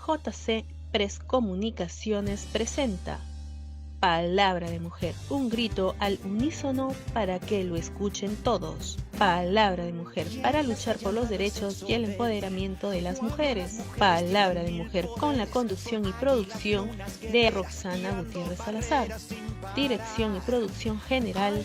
JC Press Comunicaciones presenta Palabra de Mujer, un grito al unísono para que lo escuchen todos. Palabra de Mujer, para luchar por los derechos y el empoderamiento de las mujeres. Palabra de Mujer, con la conducción y producción de Roxana Gutiérrez Salazar. Dirección y producción general,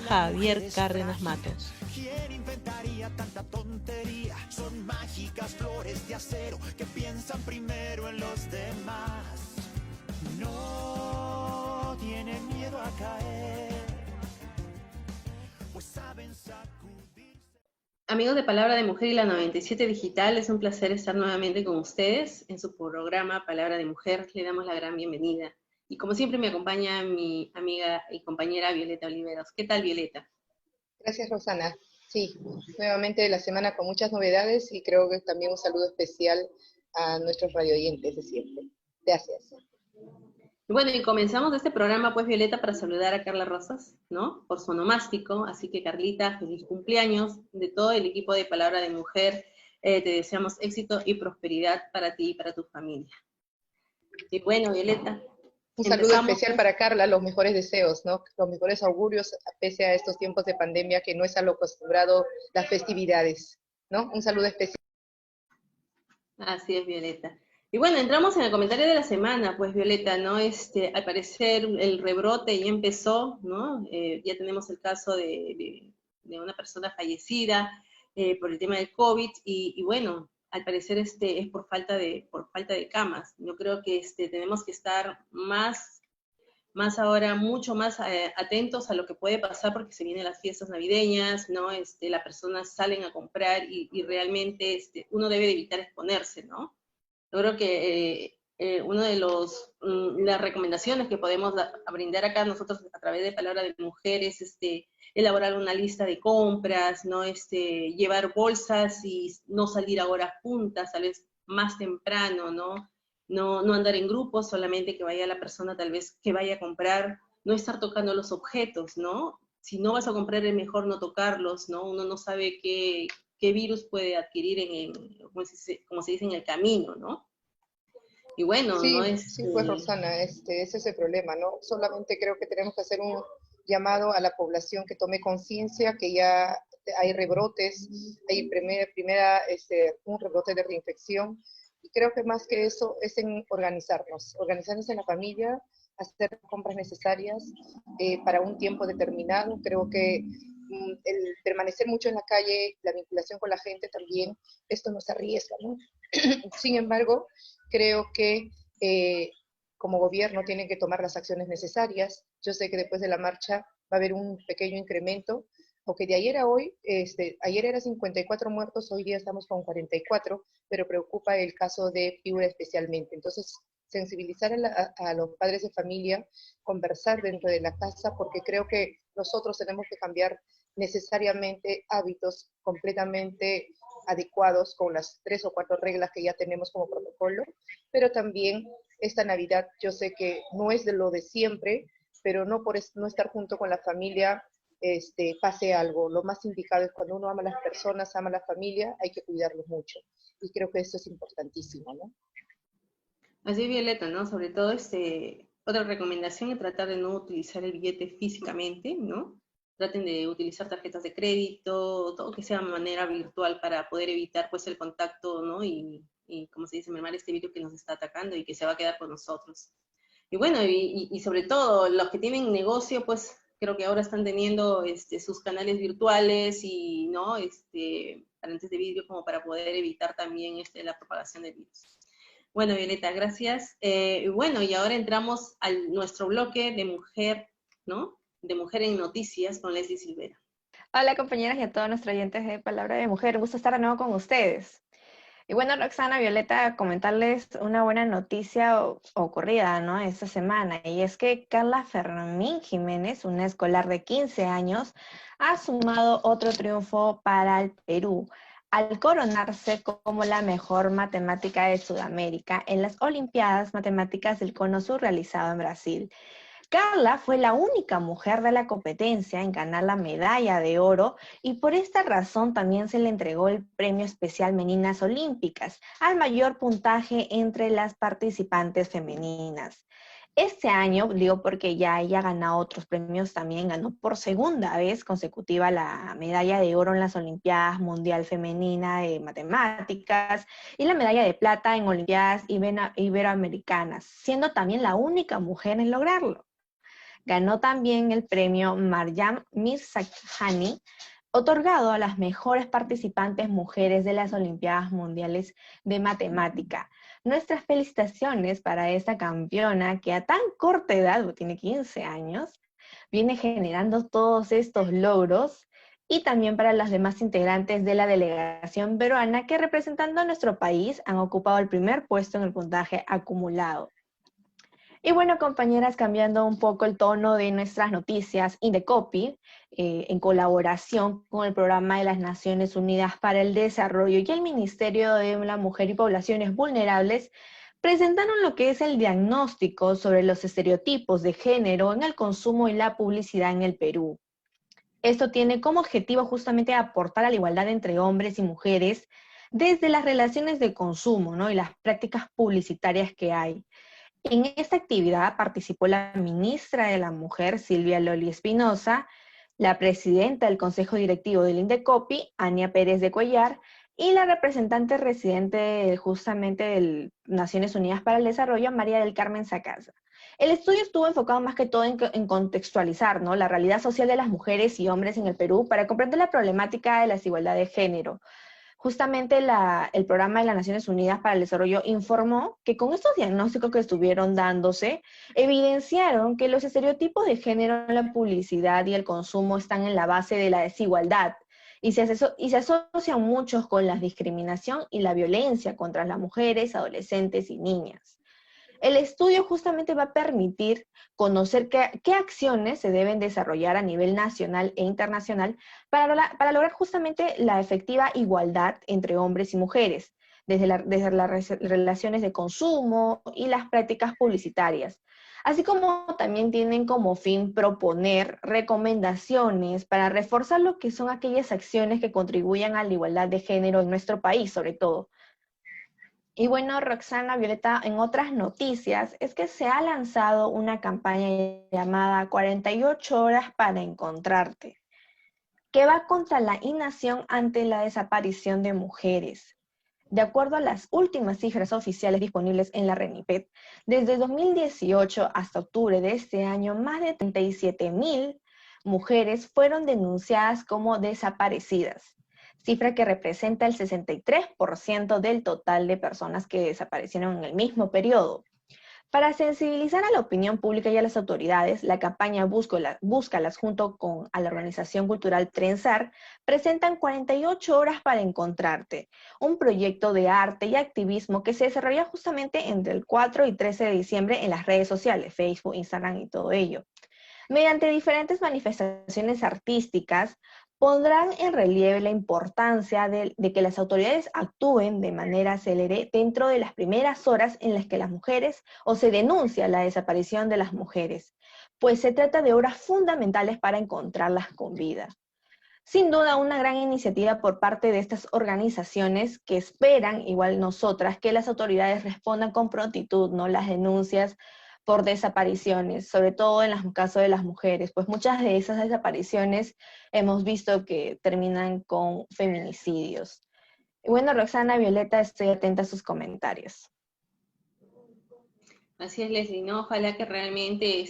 Javier Cárdenas Matos. ¿Quién inventaría tanta tontería? Son mágicas flores de acero que piensan primero en los demás. No tienen miedo a caer, pues saben sacudirse. Amigos de Palabra de Mujer y la 97 Digital, es un placer estar nuevamente con ustedes en su programa Palabra de Mujer. Le damos la gran bienvenida. Y como siempre me acompaña mi amiga y compañera Violeta Oliveros. ¿Qué tal, Violeta? Gracias, Rosana. Sí, nuevamente la semana con muchas novedades y creo que también un saludo especial a nuestros radioyentes de siempre. Gracias. Bueno, y comenzamos este programa, pues, Violeta, para saludar a Carla Rosas, ¿no? Por su onomástico. Así que, Carlita, feliz cumpleaños. De todo el equipo de Palabra de Mujer, te deseamos éxito y prosperidad para ti y para tu familia. Y bueno, Violeta, Un saludo especial para Carla, los mejores deseos, ¿no? Los mejores augurios, pese a estos tiempos de pandemia que no es a lo acostumbrado las festividades, ¿no? Un saludo especial. Así es, Violeta. Y bueno, entramos en el comentario de la semana, pues, Violeta, ¿no? Al parecer el rebrote ya empezó, ¿no? Ya tenemos el caso de una persona fallecida por el tema del COVID y bueno, al parecer es por falta de camas. Yo creo que tenemos que estar más ahora, mucho más atentos a lo que puede pasar porque se vienen las fiestas navideñas, ¿no? Las personas salen a comprar y realmente uno debe de evitar exponerse, ¿no? Yo creo que una de las recomendaciones que podemos brindar acá nosotros a través de Palabra de Mujeres es elaborar una lista de compras, ¿no? Llevar bolsas y no salir a horas puntas, tal vez más temprano, ¿no? No andar en grupos, solamente que vaya la persona tal vez que vaya a comprar, no estar tocando los objetos, ¿no? Si no vas a comprar es mejor no tocarlos, ¿no? Uno no sabe qué virus puede adquirir como se dice, en el camino, ¿no? Y bueno, no Sí, es... sí, pues Rosana, ese es el problema, ¿no? Solamente creo que tenemos que hacer un llamado a la población que tome conciencia que ya hay rebrotes, hay un rebrote de reinfección, y creo que más que eso es en organizarnos en la familia, hacer compras necesarias para un tiempo determinado. Creo que el permanecer mucho en la calle, la vinculación con la gente también, esto nos arriesga, ¿no? Sin embargo, creo que como gobierno tienen que tomar las acciones necesarias. Yo sé que después de la marcha va a haber un pequeño incremento, aunque de ayer a hoy, ayer era 54 muertos, hoy día estamos con 44, pero preocupa el caso de Piura especialmente. Entonces, sensibilizar a los padres de familia, conversar dentro de la casa, porque creo que nosotros tenemos que cambiar necesariamente hábitos completamente adecuados con las 3 o 4 reglas que ya tenemos como protocolo, pero también esta Navidad yo sé que no es de lo de siempre, pero no por no estar junto con la familia pase algo. Lo más indicado es cuando uno ama a las personas, ama a la familia, hay que cuidarlos mucho. Y creo que eso es importantísimo, ¿no? Así es, Violeta, ¿no? Sobre todo, otra recomendación es tratar de no utilizar el billete físicamente, ¿no? Traten de utilizar tarjetas de crédito, todo que sea de manera virtual para poder evitar, pues, el contacto, ¿no? Y como se dice, mermar este virus que nos está atacando y que se va a quedar con nosotros. Y bueno, y sobre todo, los que tienen negocio, pues, creo que ahora están teniendo sus canales virtuales y, ¿no? Palantes de vidrio como para poder evitar también la propagación del virus. Bueno, Violeta, gracias. Bueno, y ahora entramos a nuestro bloque de mujer, ¿no? De mujer en noticias con Leslie Silvera. Hola compañeras y a todos nuestros oyentes de Palabra de Mujer, un gusto estar de nuevo con ustedes. Y bueno, Roxana, Violeta, comentarles una buena noticia ocurrida, ¿no? Esta semana, y es que Carla Fermín Jiménez, una escolar de 15 años, ha sumado otro triunfo para el Perú, al coronarse como la mejor matemática de Sudamérica en las Olimpiadas Matemáticas del Cono Sur realizado en Brasil. Carla fue la única mujer de la competencia en ganar la medalla de oro y por esta razón también se le entregó el Premio Especial Meninas Olímpicas, al mayor puntaje entre las participantes femeninas. Este año, digo porque ya ella ha ganado otros premios también, ganó por segunda vez consecutiva la medalla de oro en las Olimpiadas Mundial Femenina de Matemáticas y la medalla de plata en Olimpiadas Iberoamericanas, siendo también la única mujer en lograrlo. Ganó también el premio Maryam Mirzakhani, otorgado a las mejores participantes mujeres de las Olimpiadas Mundiales de Matemática. Nuestras felicitaciones para esta campeona que a tan corta edad, tiene 15 años, viene generando todos estos logros, y también para las demás integrantes de la delegación peruana que representando a nuestro país han ocupado el primer puesto en el puntaje acumulado. Y bueno, compañeras, cambiando un poco el tono de nuestras noticias, Indecopi, en colaboración con el Programa de las Naciones Unidas para el Desarrollo y el Ministerio de la Mujer y Poblaciones Vulnerables, presentaron lo que es el diagnóstico sobre los estereotipos de género en el consumo y la publicidad en el Perú. Esto tiene como objetivo justamente aportar a la igualdad entre hombres y mujeres desde las relaciones de consumo, ¿no? Y las prácticas publicitarias que hay. En esta actividad participó la ministra de la Mujer, Silvia Loli Espinosa, la presidenta del Consejo Directivo del Indecopi, Ania Pérez de Cuellar, y la representante residente justamente de Naciones Unidas para el Desarrollo, María del Carmen Sacasa. El estudio estuvo enfocado más que todo en contextualizar, ¿no?, la realidad social de las mujeres y hombres en el Perú para comprender la problemática de la desigualdad de género. Justamente el Programa de las Naciones Unidas para el Desarrollo informó que con estos diagnósticos que estuvieron dándose, evidenciaron que los estereotipos de género en la publicidad y el consumo están en la base de la desigualdad y se asocian muchos con la discriminación y la violencia contra las mujeres, adolescentes y niñas. El estudio justamente va a permitir conocer qué acciones se deben desarrollar a nivel nacional e internacional para lograr justamente la efectiva igualdad entre hombres y mujeres, desde las relaciones de consumo y las prácticas publicitarias, así como también tienen como fin proponer recomendaciones para reforzar lo que son aquellas acciones que contribuyan a la igualdad de género en nuestro país, sobre todo. Y bueno, Roxana, Violeta, en otras noticias, es que se ha lanzado una campaña llamada 48 horas para encontrarte, que va contra la inacción ante la desaparición de mujeres. De acuerdo a las últimas cifras oficiales disponibles en la RENIPED, desde 2018 hasta octubre de este año, más de 37.000 mujeres fueron denunciadas como desaparecidas, cifra que representa el 63% del total de personas que desaparecieron en el mismo periodo. Para sensibilizar a la opinión pública y a las autoridades, la campaña Búscalas junto con a la organización cultural Trenzar presentan 48 horas para encontrarte, un proyecto de arte y activismo que se desarrolla justamente entre el 4 y 13 de diciembre en las redes sociales, Facebook, Instagram y todo ello. Mediante diferentes manifestaciones artísticas, pondrán en relieve la importancia de que las autoridades actúen de manera célere dentro de las primeras horas en las que las mujeres o se denuncia la desaparición de las mujeres, pues se trata de horas fundamentales para encontrarlas con vida. Sin duda, una gran iniciativa por parte de estas organizaciones que esperan, igual nosotras, que las autoridades respondan con prontitud, ¿no?, las denuncias por desapariciones, sobre todo en el caso de las mujeres, pues muchas de esas desapariciones hemos visto que terminan con feminicidios. Y bueno, Roxana, Violeta, estoy atenta a sus comentarios. Así es, Leslie, ¿no? Ojalá que realmente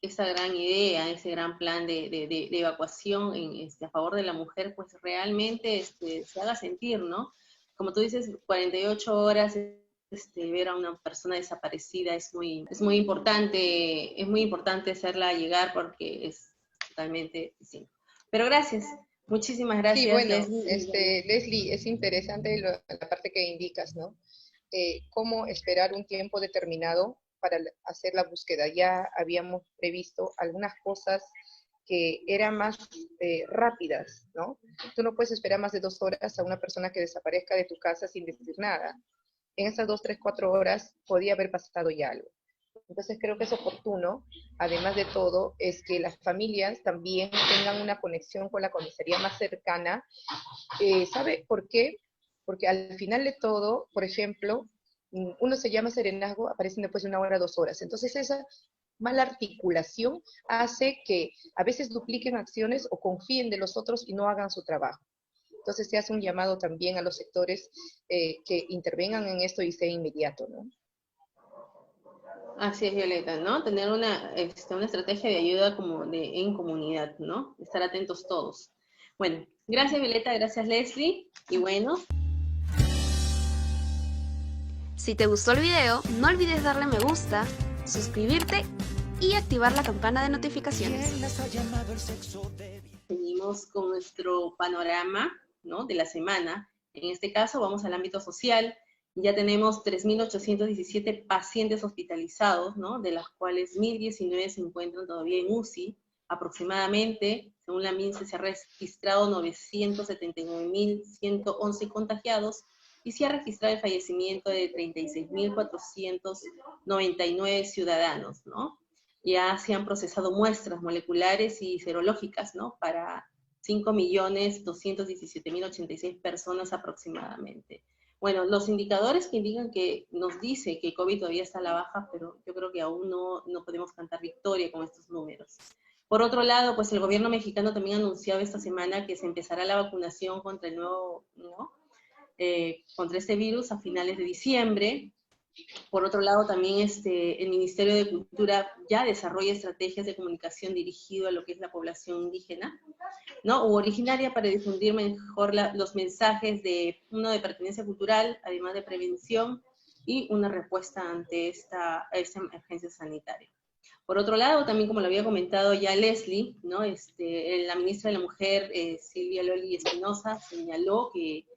esa gran idea, ese gran plan de evacuación a favor de la mujer, pues realmente se haga sentir, ¿no? Como tú dices, 48 horas, ver a una persona desaparecida es muy importante hacerla llegar porque es totalmente distinto. Pero gracias, muchísimas gracias, Sí, bueno, Leslie. Leslie, es interesante la parte que indicas, ¿no? Cómo esperar un tiempo determinado para hacer la búsqueda. Ya habíamos previsto algunas cosas que eran más rápidas, ¿no? Tú no puedes esperar más de 2 horas a una persona que desaparezca de tu casa sin decir nada. En esas 2, 3, 4 horas podía haber pasado ya algo. Entonces creo que es oportuno, además de todo, es que las familias también tengan una conexión con la comisaría más cercana. ¿Sabe por qué? Porque al final de todo, por ejemplo, uno se llama serenazgo, aparecen después de 1 hora, 2 horas. Entonces esa mala articulación hace que a veces dupliquen acciones o confíen de los otros y no hagan su trabajo. Entonces se hace un llamado también a los sectores que intervengan en esto y sea inmediato, ¿no? Así es, Violeta, ¿no? Tener una estrategia de ayuda en comunidad, ¿no? Estar atentos todos. Bueno, gracias Violeta, gracias Leslie, y bueno. Si te gustó el video, no olvides darle me gusta, suscribirte y activar la campana de notificaciones. Seguimos con nuestro panorama, ¿no?, de la semana. En este caso vamos al ámbito social. Ya tenemos 3.817 pacientes hospitalizados, ¿no?, de las cuales 1.019 se encuentran todavía en UCI. Aproximadamente, según la MINSE, se ha registrado 979.111 contagiados y se ha registrado el fallecimiento de 36.499 ciudadanos, ¿no? Ya se han procesado muestras moleculares y serológicas, ¿no?, para 5.217.086 personas aproximadamente. Bueno, los indicadores que indican nos dice que COVID todavía está a la baja, pero yo creo que aún no podemos cantar victoria con estos números. Por otro lado, pues el gobierno mexicano también ha anunciado esta semana que se empezará la vacunación contra el nuevo, ¿no?, contra este virus a finales de diciembre. Por otro lado, también el Ministerio de Cultura ya desarrolla estrategias de comunicación dirigido a lo que es la población indígena, ¿no?, u originaria, para difundir mejor los mensajes de pertenencia cultural, además de prevención y una respuesta ante esta emergencia sanitaria. Por otro lado, también, como lo había comentado ya Leslie, ¿no?, la ministra de la Mujer, Silvia Loli Espinosa, señaló que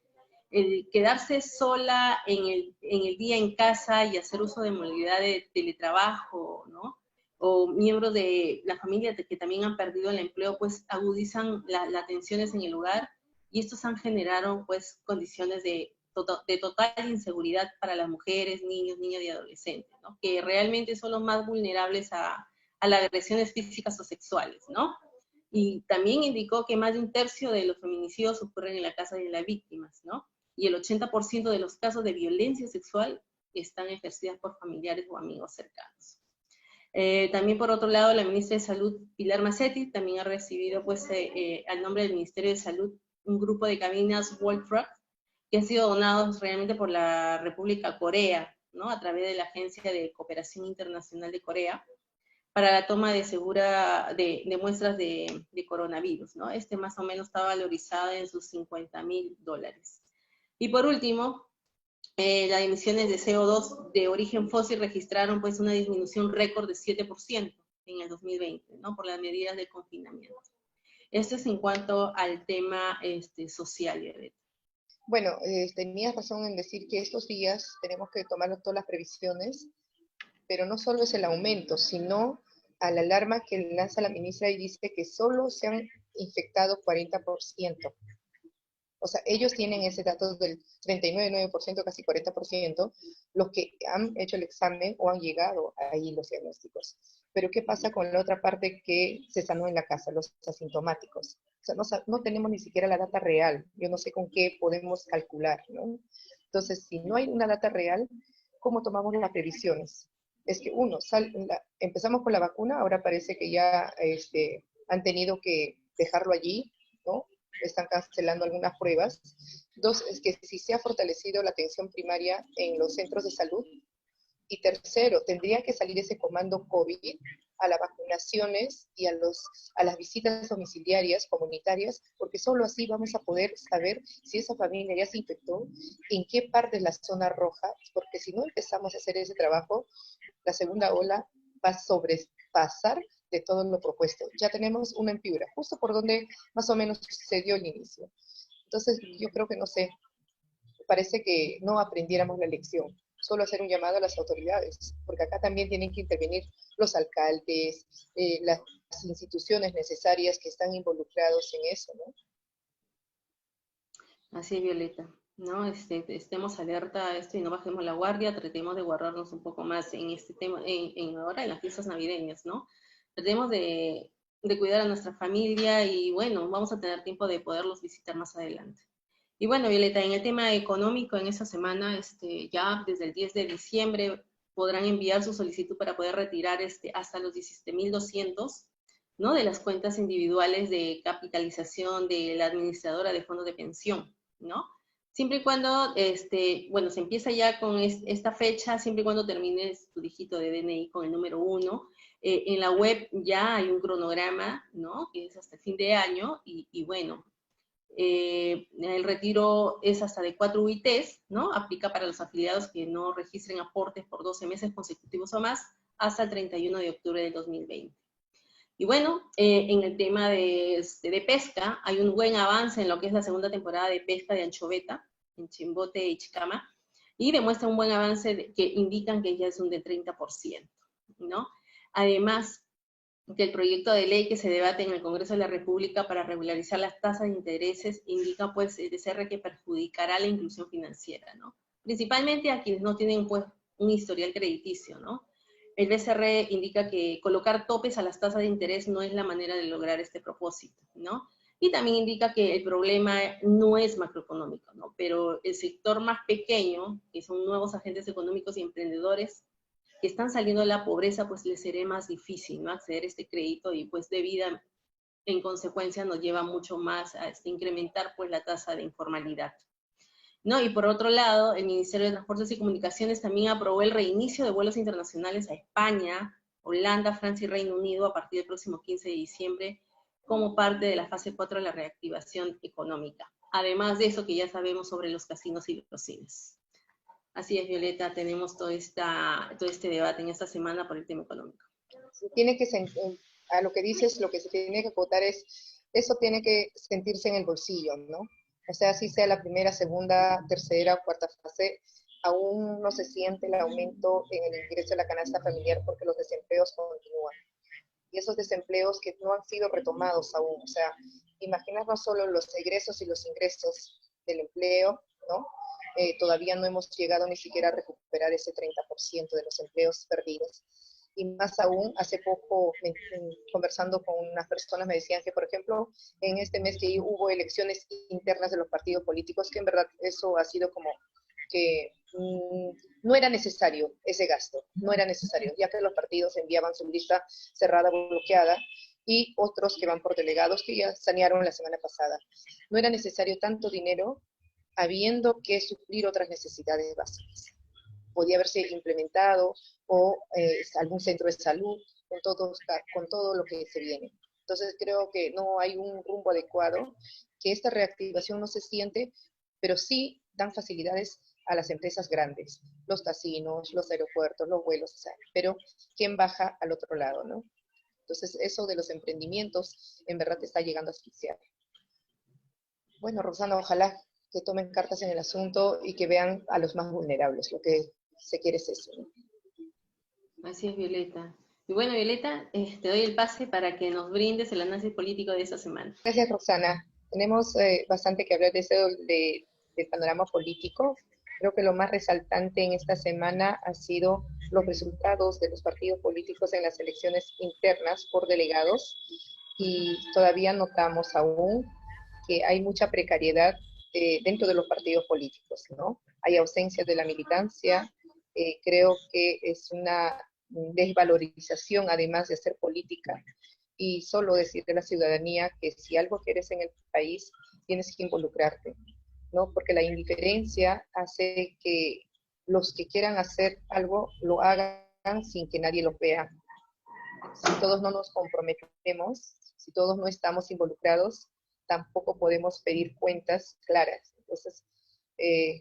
el quedarse sola en el día en casa y hacer uso de modalidad de teletrabajo, ¿no?, o miembros de la familia que también han perdido el empleo, pues agudizan las tensiones en el hogar, y estos han generado pues condiciones de total inseguridad para las mujeres, niños, niñas y adolescentes, ¿no?, que realmente son los más vulnerables a las agresiones físicas o sexuales, ¿no? Y también indicó que más de 1/3 de los feminicidios ocurren en la casa de las víctimas, ¿no? Y el 80% de los casos de violencia sexual están ejercidas por familiares o amigos cercanos. También, por otro lado, la ministra de Salud, Pilar Macetti, también ha recibido, pues, al nombre del Ministerio de Salud, un grupo de cabinas Voltrak, que han sido donados realmente por la República Corea, ¿no?, a través de la Agencia de Cooperación Internacional de Corea, para la toma de muestras de coronavirus, ¿no? Más o menos está valorizado en sus $50.000. Y por último, las emisiones de CO2 de origen fósil registraron pues una disminución récord de 7% en el 2020, ¿no?, por las medidas de confinamiento. Esto es en cuanto al tema social, Violeta. Bueno, tenías razón en decir que estos días tenemos que tomar todas las previsiones, pero no solo es el aumento, sino a la alarma que lanza la ministra y dice que solo se han infectado 40%. O sea, ellos tienen ese dato del 39,9%, casi 40%, los que han hecho el examen o han llegado ahí los diagnósticos. Pero ¿qué pasa con la otra parte que se sanó en la casa, los asintomáticos? O sea, no tenemos ni siquiera la data real. Yo no sé con qué podemos calcular, ¿no? Entonces, si no hay una data real, ¿cómo tomamos las previsiones? Es que empezamos con la vacuna, ahora parece que ya han tenido que dejarlo allí, ¿no? Están cancelando algunas pruebas. 2, es que si se ha fortalecido la atención primaria en los centros de salud. Y tercero, tendría que salir ese comando COVID a las vacunaciones y a las visitas domiciliarias, comunitarias, porque solo así vamos a poder saber si esa familia ya se infectó, en qué parte es la zona roja, porque si no empezamos a hacer ese trabajo, la segunda ola va a sobrepasar de todo lo propuesto. Ya tenemos una en Piura, justo por donde más o menos sucedió el inicio. Entonces, yo creo que, no sé, parece que no aprendiéramos la lección. Solo hacer un llamado a las autoridades, porque acá también tienen que intervenir los alcaldes, las instituciones necesarias que están involucrados en eso, ¿no? Así es, Violeta. ¿no? Estemos alerta a esto y no bajemos la guardia, tratemos de guardarnos un poco más en este tema, ahora en las fiestas navideñas, ¿no? Tratemos de cuidar a nuestra familia y bueno, vamos a tener tiempo de poderlos visitar más adelante. Y bueno, Violeta, en el tema económico, en esa semana, ya desde el 10 de diciembre podrán enviar su solicitud para poder retirar hasta los 17.200, ¿no? De las cuentas individuales de capitalización de la administradora de fondos de pensión, ¿no? Siempre y cuando, bueno, se empieza ya con esta fecha, siempre y cuando termines tu dígito de DNI con el número 1. En la web ya hay un cronograma, ¿no? Que es hasta el fin de año y bueno, el retiro es hasta de 4 UITs, ¿no? Aplica para los afiliados que no registren aportes por 12 meses consecutivos o más hasta el 31 de octubre de 2020. Y bueno, en el tema de pesca, hay un buen avance en lo que es la segunda temporada de pesca de anchoveta, en Chimbote y Chicama, y demuestra un buen avance que indican que ya es un de 30%, ¿no? Además, que el proyecto de ley que se debate en el Congreso de la República para regularizar las tasas de intereses indica, pues, de ser que perjudicará la inclusión financiera, ¿no? Principalmente a quienes no tienen, pues, un historial crediticio, ¿no? El BCR indica que colocar topes a las tasas de interés no es la manera de lograr este propósito, ¿no? Y también indica que el problema no es macroeconómico, ¿no? Pero el sector más pequeño, que son nuevos agentes económicos y emprendedores, que están saliendo de la pobreza, pues les será más difícil, ¿no? Acceder a este crédito y pues de vida, en consecuencia, nos lleva mucho más a incrementar pues la tasa de informalidad, ¿no? Y por otro lado, el Ministerio de Transportes y Comunicaciones también aprobó el reinicio de vuelos internacionales a España, Holanda, Francia y Reino Unido a partir del próximo 15 de diciembre como parte de la fase 4 de la reactivación económica. Además de eso que ya sabemos sobre los casinos y los cines. Así es, Violeta, tenemos todo este debate en esta semana por el tema económico. Tiene que, a lo que dices, lo que se tiene que votar es, eso tiene que sentirse en el bolsillo, ¿no? O sea, si sea la primera, segunda, tercera o cuarta fase, aún no se siente el aumento en el ingreso a la canasta familiar porque los desempleos continúan. Y esos desempleos que no han sido retomados aún, o sea, imaginar no solo los egresos y los ingresos del empleo, ¿no? Todavía no hemos llegado ni siquiera a recuperar ese 30% de los empleos perdidos. Y más aún, hace poco, conversando con unas personas, me decían que, por ejemplo, en este mes que hubo elecciones internas de los partidos políticos, que en verdad eso ha sido como que no era necesario ese gasto, no era necesario, ya que los partidos enviaban su lista cerrada, bloqueada, y otros que van por delegados que ya sanearon la semana pasada. No era necesario tanto dinero habiendo que suplir otras necesidades básicas. Podía haberse implementado o algún centro de salud con todo lo que se viene. Entonces creo que no hay un rumbo adecuado, que esta reactivación no se siente, pero sí dan facilidades a las empresas grandes, los casinos, los aeropuertos, los vuelos, o sea, pero ¿quién baja al otro lado, no? Entonces eso de los emprendimientos en verdad te está llegando a asfixiar. Bueno, Rosana, ojalá que tomen cartas en el asunto y que vean a los más vulnerables. Lo que se quiere es eso, ¿no? Así es, Violeta. Y bueno, Violeta, te doy el pase para que nos brindes el análisis político de esta semana. Gracias, Roxana. Tenemos bastante que hablar del panorama político. Creo que lo más resaltante en esta semana ha sido los resultados de los partidos políticos en las elecciones internas por delegados, y todavía notamos aún que hay mucha precariedad dentro de los partidos políticos, ¿no? Hay ausencia de la militancia. Creo que es una desvalorización, además de hacer política, y solo decirle a la ciudadanía que si algo quieres en el país, tienes que involucrarte, ¿no? Porque la indiferencia hace que los que quieran hacer algo lo hagan sin que nadie los vea. Si todos no nos comprometemos, si todos no estamos involucrados, tampoco podemos pedir cuentas claras. Entonces,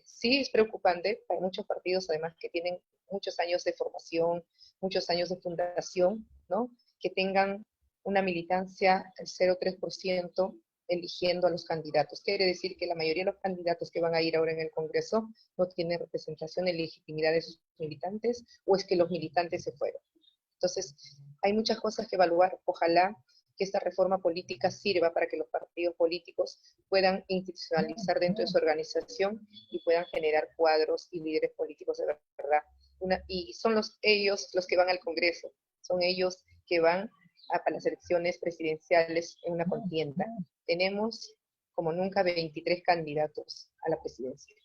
sí es preocupante. Hay muchos partidos, además, que tienen muchos años de formación, muchos años de fundación, ¿no? Que tengan una militancia del 0,3% eligiendo a los candidatos. Quiere decir que la mayoría de los candidatos que van a ir ahora en el Congreso no tienen representación en legitimidad de sus militantes, o es que los militantes se fueron. Entonces, hay muchas cosas que evaluar. Ojalá que esta reforma política sirva para que los partidos políticos puedan institucionalizar dentro de su organización y puedan generar cuadros y líderes políticos de verdad. Y son ellos los que van al Congreso, son ellos que van a las elecciones presidenciales en una contienda. Tenemos como nunca 23 candidatos a la presidencia.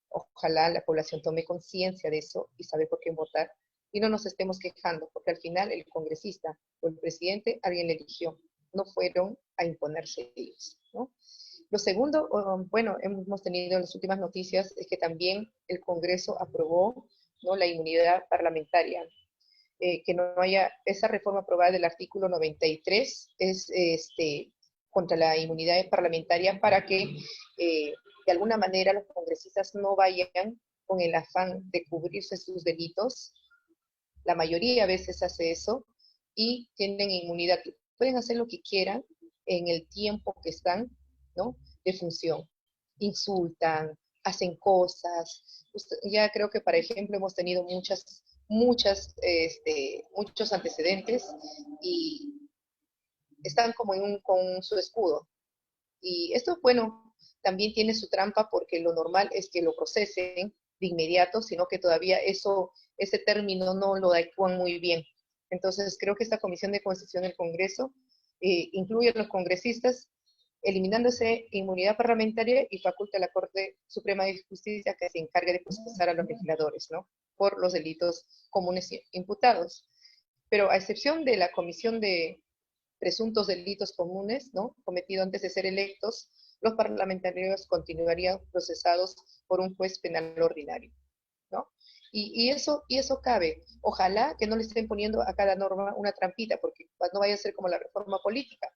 Ojalá la población tome conciencia de eso y sabe por qué votar y no nos estemos quejando, porque al final el congresista o el presidente alguien le eligió, no fueron a imponerse ellos, ¿no? Lo segundo, bueno, hemos tenido en las últimas noticias, es que también el Congreso aprobó, ¿no?, la inmunidad parlamentaria, que no haya esa reforma aprobada del artículo 93, es contra la inmunidad parlamentaria para que de alguna manera los congresistas no vayan con el afán de cubrirse sus delitos. La mayoría a veces hace eso y tienen inmunidad. Pueden hacer lo que quieran en el tiempo que están, ¿no?, de función. Insultan, hacen cosas. Ya creo que, por ejemplo, hemos tenido muchos antecedentes y están como con su escudo. Y esto, bueno, también tiene su trampa porque lo normal es que lo procesen de inmediato, sino que todavía ese término no lo adecúan muy bien. Entonces, creo que esta Comisión de Constitución del Congreso incluye a los congresistas, eliminándose inmunidad parlamentaria y faculta a la Corte Suprema de Justicia que se encargue de procesar a los legisladores, ¿no?, por los delitos comunes imputados. Pero a excepción de la Comisión de Presuntos Delitos Comunes, ¿no?, cometido antes de ser electos, los parlamentarios continuarían procesados por un juez penal ordinario, ¿no? Y eso cabe. Ojalá que no le estén poniendo a cada norma una trampita, porque no vaya a ser como la reforma política,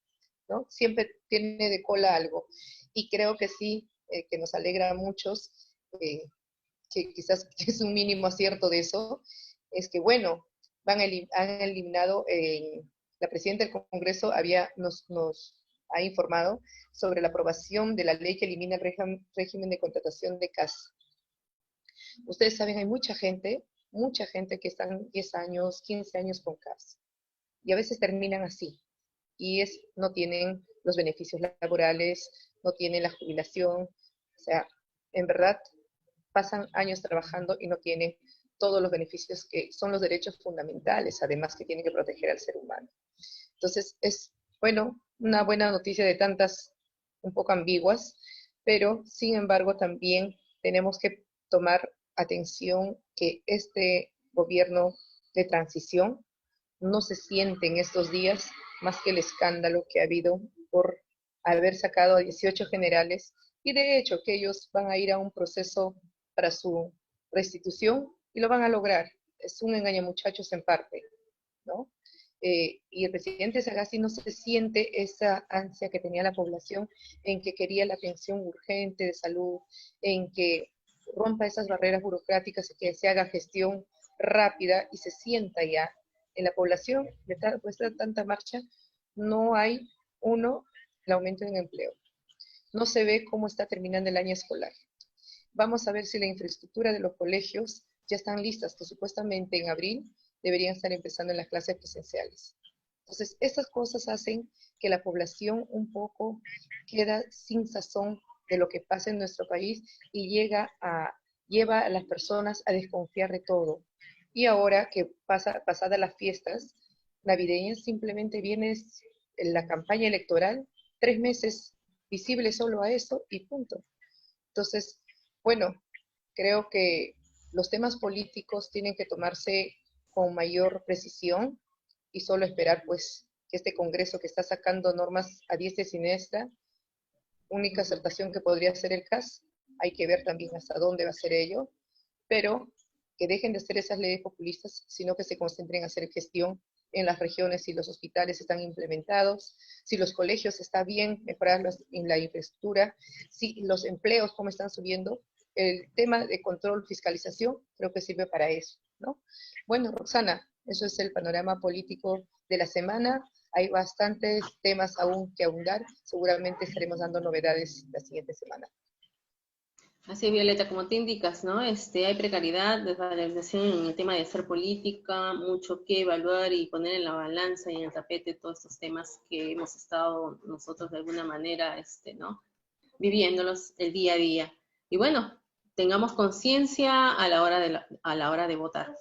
¿no? Siempre tiene de cola algo. Y creo que sí, que nos alegra a muchos, que quizás es un mínimo acierto de eso, es que, bueno, han eliminado, la presidenta del Congreso nos ha informado sobre la aprobación de la ley que elimina el régimen de contratación de CAS. Ustedes saben, hay mucha gente que están 10 años, 15 años con CAS, y a veces terminan así, y no tienen los beneficios laborales, no tienen la jubilación, o sea, en verdad, pasan años trabajando y no tienen todos los beneficios que son los derechos fundamentales, además que tienen que proteger al ser humano. Entonces, es, bueno, una buena noticia de tantas un poco ambiguas, pero sin embargo también tenemos que tomar atención que este gobierno de transición no se siente en estos días más que el escándalo que ha habido por haber sacado a 18 generales y de hecho que ellos van a ir a un proceso para su restitución y lo van a lograr. Es un engañamuchachos en parte, ¿no? Y el presidente Sagasti no se siente esa ansia que tenía la población en que quería la atención urgente de salud, en que rompa esas barreras burocráticas y que se haga gestión rápida y se sienta ya en la población. Después de tanta marcha, no hay, el aumento en empleo. No se ve cómo está terminando el año escolar. Vamos a ver si la infraestructura de los colegios ya están listas, que supuestamente en abril deberían estar empezando en las clases presenciales. Entonces, estas cosas hacen que la población un poco queda sin sazón de lo que pasa en nuestro país y lleva a las personas a desconfiar de todo. Y ahora que pasadas las fiestas navideñas, simplemente viene la campaña electoral, 3 meses visible solo a eso y punto. Entonces, bueno, creo que los temas políticos tienen que tomarse con mayor precisión y solo esperar pues que este Congreso que está sacando normas a diestra y siniestra, única acertación que podría ser el CAS, hay que ver también hasta dónde va a ser ello, pero que dejen de hacer esas leyes populistas, sino que se concentren en hacer gestión en las regiones, si los hospitales están implementados, si los colegios están bien mejorados en la infraestructura, si los empleos cómo están subiendo. El tema de control, fiscalización, creo que sirve para eso, ¿no? Bueno, Roxana, eso es el panorama político de la semana. Hay bastantes temas aún que abundar. Seguramente estaremos dando novedades la siguiente semana. Así es, Violeta, como te indicas, ¿no? Hay precariedad, desvalorización en el tema de hacer política, mucho que evaluar y poner en la balanza y en el tapete todos estos temas que hemos estado nosotros de alguna manera, ¿no? Viviéndolos el día a día. Y bueno, tengamos conciencia a la hora de votar.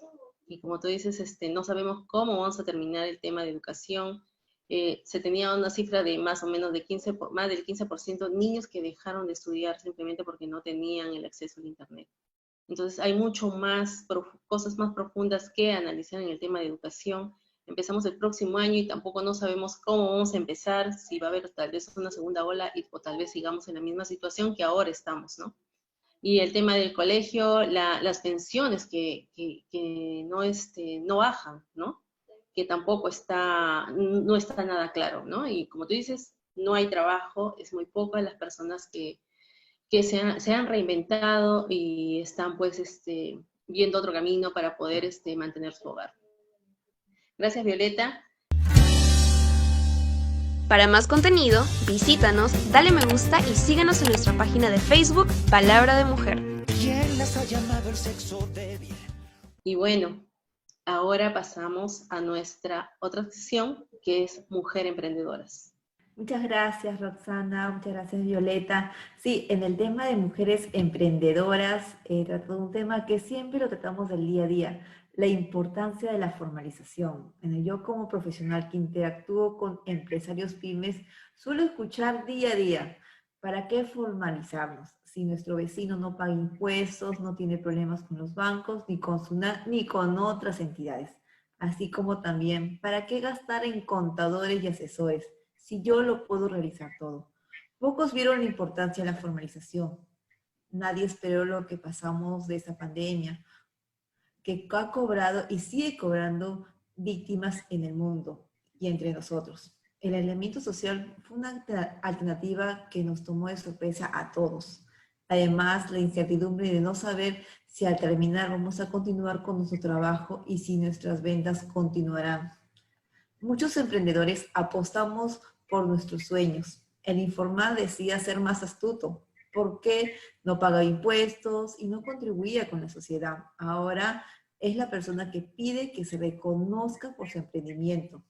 Y como tú dices, no sabemos cómo vamos a terminar el tema de educación. Se tenía una cifra de más o menos de más del 15% niños que dejaron de estudiar simplemente porque no tenían el acceso al Internet. Entonces hay mucho más, cosas más profundas que analizar en el tema de educación. Empezamos el próximo año y tampoco no sabemos cómo vamos a empezar, si va a haber tal vez una segunda ola o tal vez sigamos en la misma situación que ahora estamos, ¿no? Y el tema del colegio, las pensiones que no bajan, ¿no? Que tampoco no está nada claro, ¿no? Y como tú dices, no hay trabajo, es muy pocas las personas que se han reinventado y están pues viendo otro camino para poder mantener su hogar. Gracias, Violeta. Para más contenido, visítanos, dale me gusta y síguenos en nuestra página de Facebook, Palabra de Mujer. ¿Quién las ha llamado el sexo débil? Y bueno, ahora pasamos a nuestra otra sección, que es Mujer Emprendedoras. Muchas gracias, Roxana, muchas gracias, Violeta. Sí, en el tema de mujeres emprendedoras, trató un tema que siempre lo tratamos del día a día, la importancia de la formalización. Yo como profesional que interactúo con empresarios pymes, suelo escuchar día a día, ¿para qué formalizarnos? Si nuestro vecino no paga impuestos, no tiene problemas con los bancos, ni con otras entidades. Así como también, ¿para qué gastar en contadores y asesores si yo lo puedo realizar todo? Pocos vieron la importancia de la formalización. Nadie esperó lo que pasamos de esta pandemia, que ha cobrado y sigue cobrando víctimas en el mundo y entre nosotros. El aislamiento social fue una alternativa que nos tomó de sorpresa a todos. Además, la incertidumbre de no saber si al terminar vamos a continuar con nuestro trabajo y si nuestras ventas continuarán. Muchos emprendedores apostamos por nuestros sueños. El informal decía ser más astuto, porque no pagaba impuestos y no contribuía con la sociedad. Ahora es la persona que pide que se reconozca por su emprendimiento.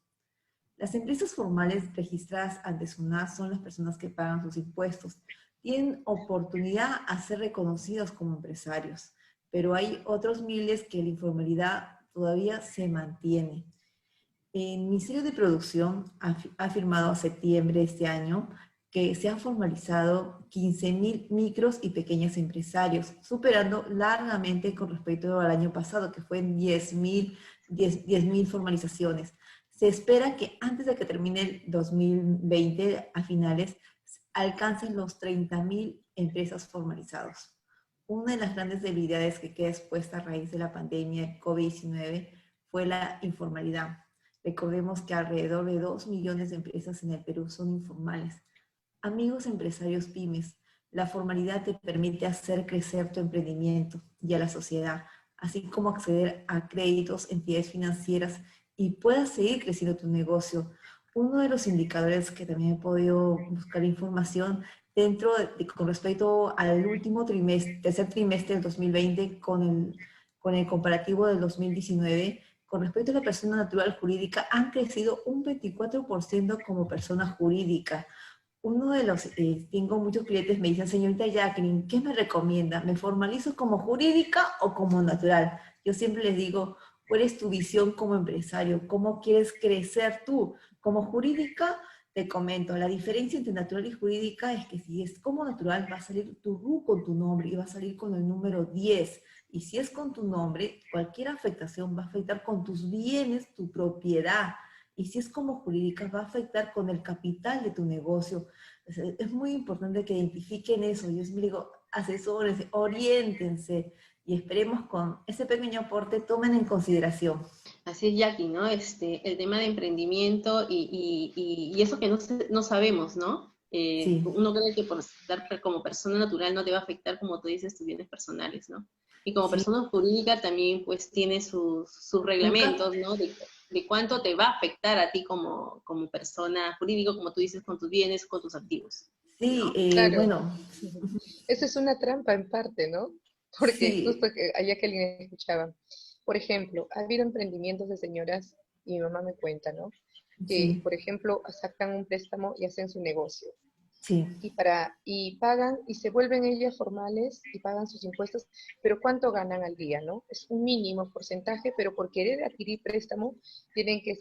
Las empresas formales registradas ante SUNAT son las personas que pagan sus impuestos. Tienen oportunidad a ser reconocidos como empresarios, pero hay otros miles que la informalidad todavía se mantiene. El Ministerio de Producción ha firmado a septiembre de este año que se han formalizado 15.000 micros y pequeños empresarios, superando largamente con respecto al año pasado, que fue en 10.000 formalizaciones. Se espera que antes de que termine el 2020, a finales, alcancen los 30.000 empresas formalizadas. Una de las grandes debilidades que queda expuesta a raíz de la pandemia COVID-19 fue la informalidad. Recordemos que alrededor de 2 millones de empresas en el Perú son informales. Amigos empresarios pymes, la formalidad te permite hacer crecer tu emprendimiento y a la sociedad, así como acceder a créditos, entidades financieras y puedas seguir creciendo tu negocio. Uno de los indicadores que también he podido buscar información con respecto al último tercer trimestre del 2020 con el comparativo del 2019, con respecto a la persona natural jurídica, han crecido un 24% como persona jurídica. Tengo muchos clientes me dicen, señorita Jacqueline, ¿qué me recomienda? ¿Me formalizo como jurídica o como natural? Yo siempre les digo, ¿cuál es tu visión como empresario? ¿Cómo quieres crecer tú? Como jurídica, te comento, la diferencia entre natural y jurídica es que si es como natural, va a salir tu RU con tu nombre y va a salir con el número 10. Y si es con tu nombre, cualquier afectación va a afectar con tus bienes, tu propiedad. Y si es como jurídica, va a afectar con el capital de tu negocio. Es muy importante que identifiquen eso. Yo siempre digo, asesores, oriéntense y esperemos con ese pequeño aporte tomen en consideración. Así es, Jackie, ¿no? El tema de emprendimiento y eso que no sabemos, ¿no? Sí. Uno cree que por estar como persona natural no te va a afectar, como tú dices, tus bienes personales, ¿no? Y como persona jurídica también pues tiene sus reglamentos, ¿no? De cuánto te va a afectar a ti como persona jurídica, como tú dices, con tus bienes, con tus activos. Sí, ¿no? Claro, bueno, esa es una trampa en parte, ¿no? Porque sí, justo que allá que alguien escuchaba. Por ejemplo, ha habido emprendimientos de señoras, y mi mamá me cuenta, ¿no? Que, sí, por ejemplo, sacan un préstamo y hacen su negocio. sí, Y pagan y se vuelven ellas formales y pagan sus impuestos, pero ¿cuánto ganan al día, no? Es un mínimo porcentaje, pero por querer adquirir préstamo tienen que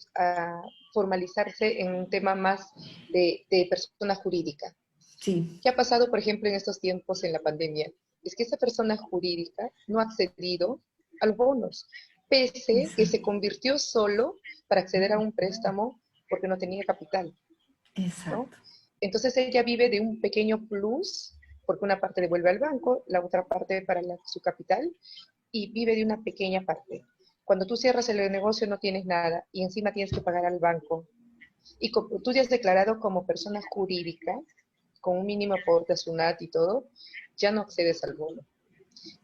formalizarse en un tema más de persona jurídica. sí, ¿Qué ha pasado, por ejemplo, en estos tiempos en la pandemia? Es que esa persona jurídica no ha accedido a los bonos, pese que se exacto, convirtió solo para acceder a un préstamo porque no tenía capital, ¿no? exacto. Entonces ella vive de un pequeño plus, porque una parte devuelve al banco, la otra parte para su capital, y vive de una pequeña parte. Cuando tú cierras el negocio no tienes nada y encima tienes que pagar al banco. Y como tú ya has declarado como persona jurídica, con un mínimo aporte a SUNAT y todo, ya no accedes al bono.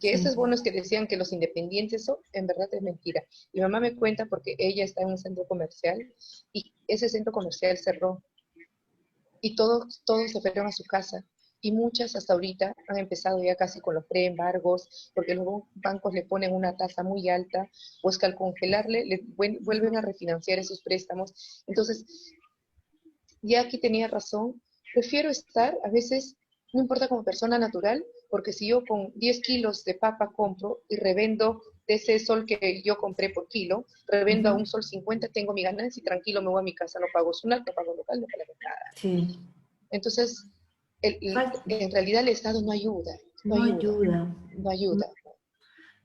Que Sí, esos bonos que decían que los independientes son, en verdad es mentira. Mi mamá me cuenta porque ella está en un centro comercial y ese centro comercial cerró y todos se fueron a su casa. Y muchas hasta ahorita han empezado ya casi con los preembargos, porque los bancos le ponen una tasa muy alta, o es que al congelarle le vuelven a refinanciar esos préstamos. Entonces, ya aquí tenía razón, prefiero estar, a veces, no importa como persona natural, porque si yo con 10 kilos de papa compro y revendo de ese sol que yo compré por kilo, revendo a un ujú, sol 50, tengo mi ganancia y tranquilo me voy a mi casa, no pago SUNAT, no pago local, no pago nada. sí. Entonces, Fal- en realidad el Estado no ayuda, no no ayuda, ayuda. no ayuda.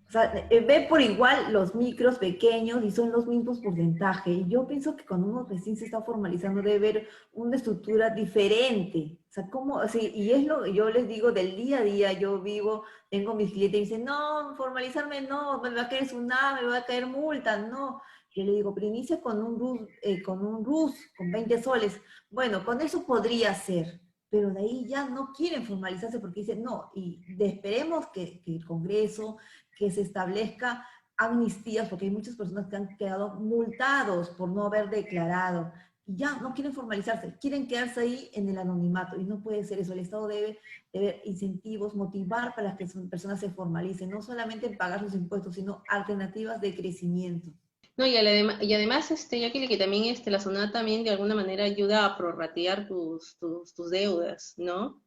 O sea, ve por igual los micros pequeños y son los mismos porcentajes. Y yo pienso que cuando uno recién se está formalizando debe haber una estructura diferente. O sea, ¿cómo? Así, y es lo que yo les digo del día a día. Yo vivo, tengo mis clientes y dicen, no, formalizarme no, me va a caer SUNAT, me va a caer multa, no. Yo le digo, pero inicia con un RUS, con 20 soles. Bueno, con eso podría ser, pero de ahí ya no quieren formalizarse porque dicen, no, y esperemos que el Congreso, que se establezca amnistías, porque hay muchas personas que han quedado multados por no haber declarado, y ya no quieren formalizarse, quieren quedarse ahí en el anonimato, y no puede ser eso. El Estado debe ver incentivos, motivar para que las personas se formalicen, no solamente en pagar sus impuestos, sino alternativas de crecimiento. No, y además, Jacqueline, que también la SUNAT también de alguna manera ayuda a prorratear tus deudas, ¿no?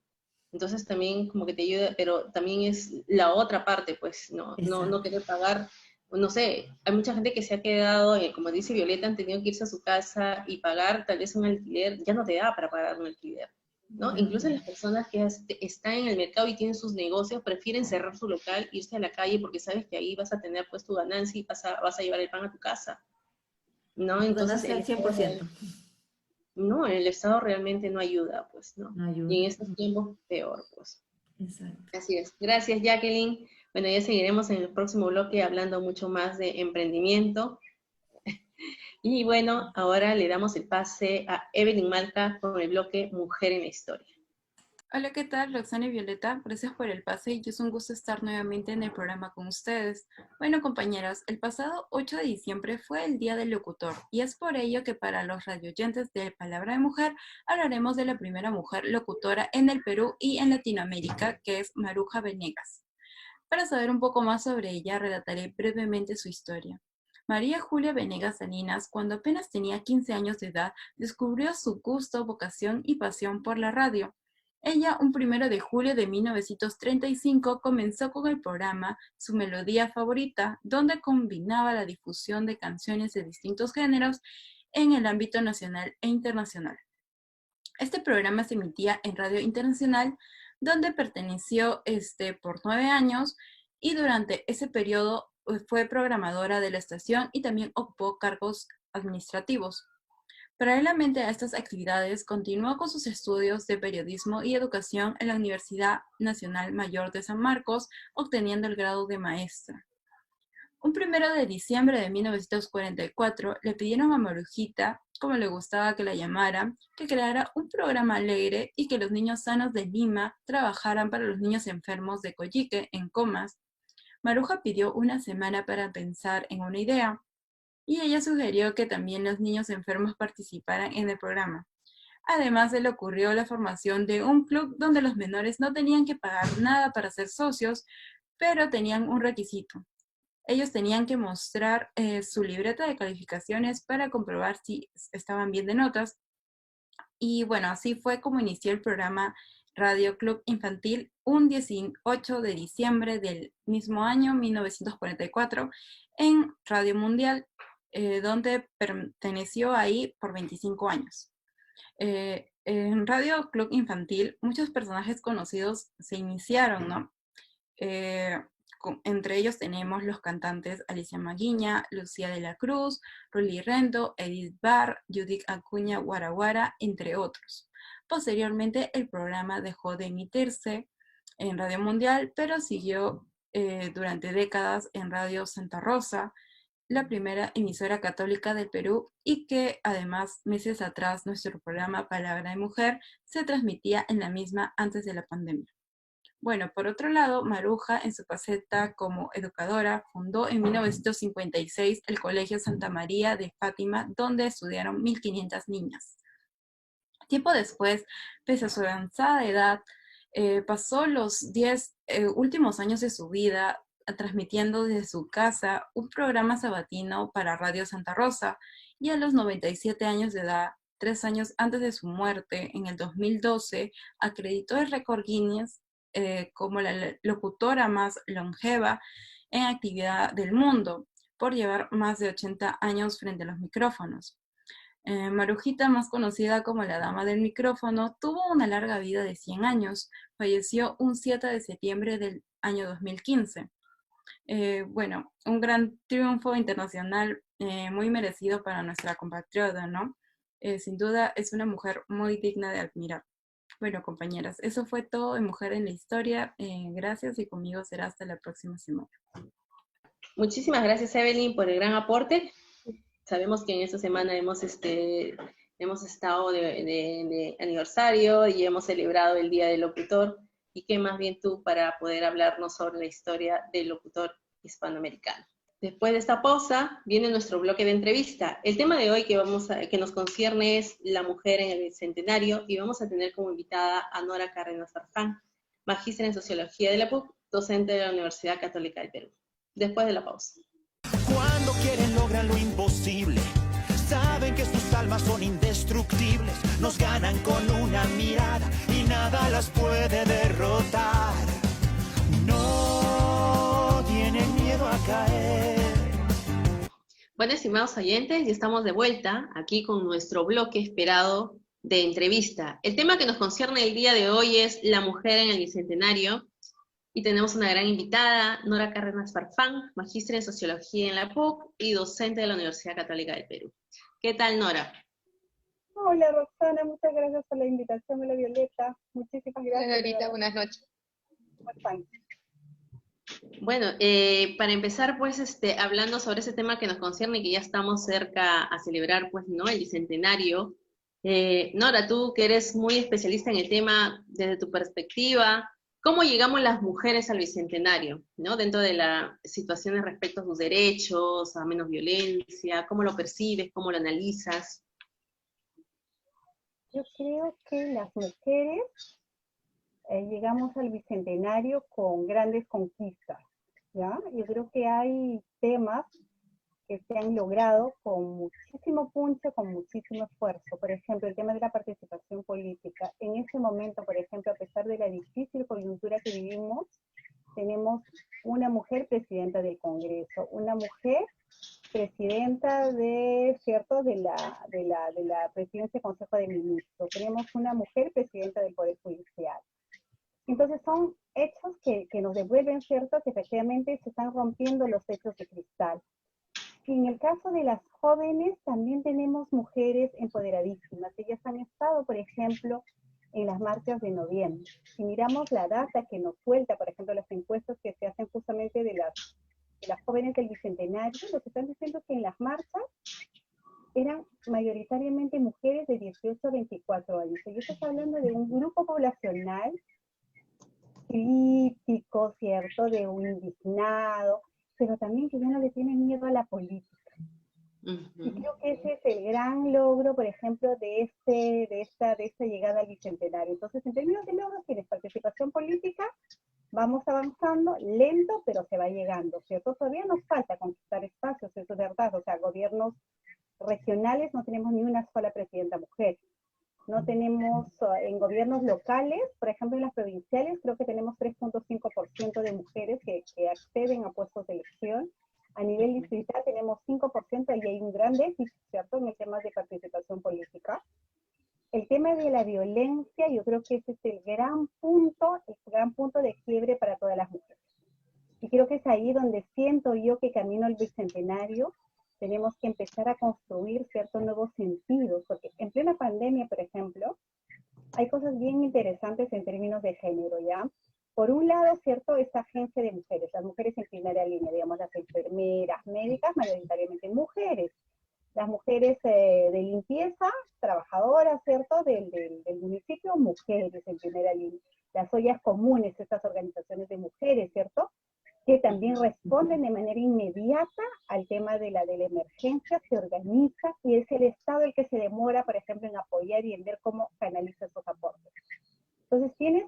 Entonces también como que te ayuda, pero también es la otra parte, pues, no Exacto. querer pagar, no sé, hay mucha gente que se ha quedado, como dice Violeta, han tenido que irse a su casa y pagar tal vez un alquiler, ya no te da para pagar un alquiler, ¿no? Ya no Incluso te- las personas que están en el mercado y tienen sus negocios, prefieren cerrar su local, irse a la calle porque sabes que ahí vas a tener pues tu ganancia y vas a llevar el pan a tu casa, ¿no? Tu Entonces ganancia el al Estado 100%. no, el Estado realmente no ayuda, pues, ¿no? No Y ayuda. en estos tiempos peor, pues. Exacto. Así es. Gracias, Jacqueline. Bueno, ya seguiremos en el próximo bloque hablando mucho más de emprendimiento. Y bueno, ahora le damos el pase a Evelyn Malta con el bloque Mujer en la Historia. Hola, ¿qué tal? Roxana y Violeta, gracias por el pase y es un gusto estar nuevamente en el programa con ustedes. Bueno, compañeras, el pasado 8 de diciembre fue el Día del Locutor y es por ello que para los radioyentes de Palabra de Mujer hablaremos de la primera mujer locutora en el Perú y en Latinoamérica, que es Maruja Venegas. Para saber un poco más sobre ella, relataré brevemente su historia. María Julia Venegas Salinas, cuando apenas tenía 15 años de edad, descubrió su gusto, vocación y pasión por la radio. Ella, un 1 de julio de 1935, comenzó con el programa Su Melodía Favorita, donde combinaba la difusión de canciones de distintos géneros en el ámbito nacional e internacional. Este programa se emitía en Radio Internacional, donde perteneció por 9 años y durante ese periodo fue programadora de la estación y también ocupó cargos administrativos. Paralelamente a estas actividades, continuó con sus estudios de periodismo y educación en la Universidad Nacional Mayor de San Marcos, obteniendo el grado de maestra. Un 1 de diciembre de 1944 le pidieron a Marujita, como le gustaba que la llamaran, que creara un programa alegre y que los niños sanos de Lima trabajaran para los niños enfermos de Coyique, en comas. Maruja pidió una semana para pensar en una idea y ella sugirió que también los niños enfermos participaran en el programa. Además, se le ocurrió la formación de un club donde los menores no tenían que pagar nada para ser socios, pero tenían un requisito. Ellos tenían que mostrar su libreta de calificaciones para comprobar si estaban bien de notas. Y bueno, así fue como inició el programa Radio Club Infantil un 18 de diciembre del mismo año, 1944, en Radio Mundial, donde perteneció ahí por 25 años. En Radio Club Infantil, muchos personajes conocidos se iniciaron, ¿no? Entre ellos tenemos los cantantes Alicia Maguiña, Lucía de la Cruz, Rully Rendo, Edith Barr, Judith Acuña Guaraguara, entre otros. Posteriormente, el programa dejó de emitirse en Radio Mundial, pero siguió durante décadas en Radio Santa Rosa, la primera emisora católica del Perú, y que además meses atrás nuestro programa Palabra de Mujer se transmitía en la misma antes de la pandemia. Bueno, por otro lado, Maruja, en su faceta como educadora, fundó en 1956 el Colegio Santa María de Fátima, donde estudiaron 1.500 niñas. Tiempo después, pese a su avanzada edad, pasó los 10 últimos años de su vida transmitiendo desde su casa un programa sabatino para Radio Santa Rosa, y a los 97 años de edad, 3 años antes de su muerte, en el 2012, acreditó el récord Guinness como la locutora más longeva en actividad del mundo, por llevar más de 80 años frente a los micrófonos. Marujita, más conocida como la Dama del Micrófono, tuvo una larga vida de 100 años. Falleció un 7 de septiembre del año 2015. Bueno, un gran triunfo internacional muy merecido para nuestra compatriota, ¿no? Sin duda es una mujer muy digna de admirar. Bueno, compañeras, eso fue todo en Mujer en la Historia. Gracias, y conmigo será hasta la próxima semana. Muchísimas gracias, Evelyn, por el gran aporte. Sabemos que en esta semana hemos estado de aniversario y hemos celebrado el Día del Locutor, y qué más bien tú para poder hablarnos sobre la historia del locutor hispanoamericano. Después de esta pausa, viene nuestro bloque de entrevista. El tema de hoy que nos concierne es la mujer en el Bicentenario, y vamos a tener como invitada a Nora Cárdenas Farfán, magíster en Sociología de la PUC, docente de la Universidad Católica del Perú. Después de la pausa. Cuando quieren logran lo imposible, saben que sus almas son indestructibles, nos ganan con una mirada y nada las puede derrotar. No tienen miedo a caer. Bueno, estimados oyentes, ya estamos de vuelta aquí con nuestro bloque esperado de entrevista. El tema que nos concierne el día de hoy es la mujer en el Bicentenario, y tenemos una gran invitada, Nora Cárdenas Farfán, magíster en Sociología en la PUC y docente de la Universidad Católica del Perú. ¿Qué tal, Nora? Hola, Roxana, muchas gracias por la invitación. Hola, Violeta, muchísimas gracias. Hola, Norita, buenas noches. ¿Cómo están? Bueno, para empezar, pues, hablando sobre ese tema que nos concierne y que ya estamos cerca a celebrar, pues, ¿no?, el Bicentenario. Nora, tú que eres muy especialista en el tema, desde tu perspectiva, ¿cómo llegamos las mujeres al Bicentenario, ¿no?, dentro de las situaciones respecto a sus derechos, a menos violencia? ¿Cómo lo percibes? ¿Cómo lo analizas? Yo creo que las mujeres llegamos al Bicentenario con grandes conquistas, ¿ya? Yo creo que hay temas que se han logrado con muchísimo punche, con muchísimo esfuerzo. Por ejemplo, el tema de la participación política. En ese momento, por ejemplo, a pesar de la difícil coyuntura que vivimos, tenemos una mujer presidenta del Congreso, una mujer presidenta de la presidencia del Consejo de Ministros, tenemos una mujer presidenta del Poder Judicial. Entonces son hechos que nos devuelven, ¿cierto?, que efectivamente se están rompiendo los techos de cristal. Y en el caso de las jóvenes también tenemos mujeres empoderadísimas. Ellas han estado, por ejemplo, en las marchas de noviembre. Si miramos la data que nos suelta, por ejemplo, las encuestas que se hacen justamente de las jóvenes del Bicentenario, lo que están diciendo es que en las marchas eran mayoritariamente mujeres de 18 a 24 años. Y estás hablando de un grupo poblacional crítico, ¿cierto?, de un indignado, pero también que ya no le tienen miedo a la política. Y creo que ese es el gran logro, por ejemplo, de esta llegada al Bicentenario. Entonces, en términos de logros, tienes participación política, vamos avanzando, lento, pero se va llegando, ¿cierto? Todavía nos falta conquistar espacios, eso es verdad. O sea, gobiernos regionales no tenemos ni una sola presidenta mujer. No tenemos, en gobiernos locales, por ejemplo, en las provinciales, creo que tenemos 3.5% de mujeres que acceden a puestos de elección. A nivel distrital tenemos 5% y hay un gran déficit, ¿cierto?, en el tema de participación política. El tema de la violencia, yo creo que ese es el gran punto de quiebre para todas las mujeres. Y creo que es ahí donde siento yo que camino al Bicentenario tenemos que empezar a construir ciertos nuevos sentidos, porque en plena pandemia, por ejemplo, hay cosas bien interesantes en términos de género, ¿ya? Por un lado, ¿cierto?, esta agencia de mujeres, las mujeres en primera línea, digamos, las enfermeras, médicas, mayoritariamente mujeres. Las mujeres de limpieza, trabajadoras, ¿cierto?, del municipio, mujeres en primera línea. Las ollas comunes, estas organizaciones de mujeres, ¿cierto?, que también responden de manera inmediata al tema de la emergencia, se organiza y es el Estado el que se demora, por ejemplo, en apoyar y en ver cómo canaliza esos aportes. Entonces tienes,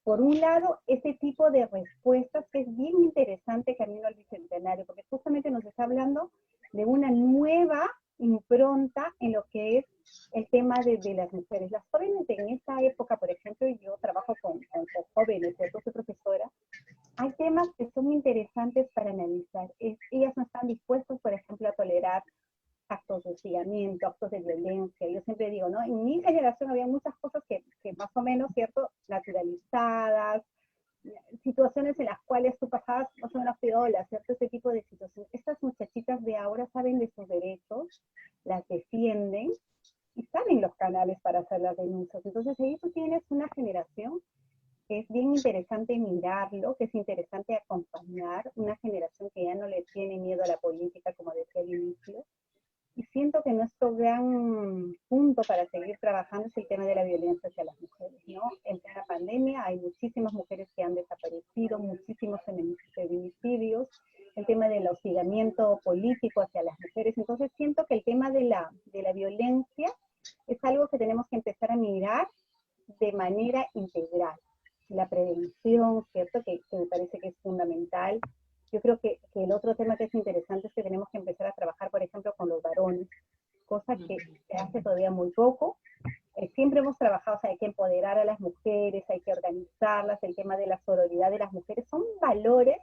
por un lado, ese tipo de respuestas que es bien interesante camino al Bicentenario, porque justamente nos está hablando de una nueva impronta en lo que es el tema de las mujeres. Las jóvenes en esta época, por ejemplo, y yo trabajo con jóvenes, yo soy profesora, hay temas que son interesantes para analizar. Ellas no están dispuestas, por ejemplo, a tolerar actos de hostigamiento, actos de violencia. Yo siempre digo, ¿no? En mi generación había muchas cosas que más o menos, ¿cierto?, naturalizadas, situaciones en las cuales tú pasabas más o menos piola, ¿cierto? Ese tipo de situaciones. Estas muchachitas de ahora saben de sus derechos, las defienden y saben los canales para hacer las denuncias. Entonces ahí tú tienes una generación que es bien interesante mirarlo, que es interesante acompañar, una generación que ya no le tiene miedo a la política, como decía al inicio, y siento que nuestro gran punto para seguir trabajando es el tema de la violencia hacia las mujeres, ¿no? En plena pandemia hay muchísimas mujeres que han desaparecido, muchísimos feminicidios, el tema del hostigamiento político hacia las mujeres, entonces siento que el tema de la violencia es algo que tenemos que empezar a mirar de manera integral. La prevención, ¿cierto?, que me parece que es fundamental. Yo creo que el otro tema que es interesante es que tenemos que empezar a trabajar, por ejemplo, con los varones, cosa que se hace todavía muy poco. Siempre hemos trabajado, o sea, hay que empoderar a las mujeres, hay que organizarlas, el tema de la sororidad de las mujeres, son valores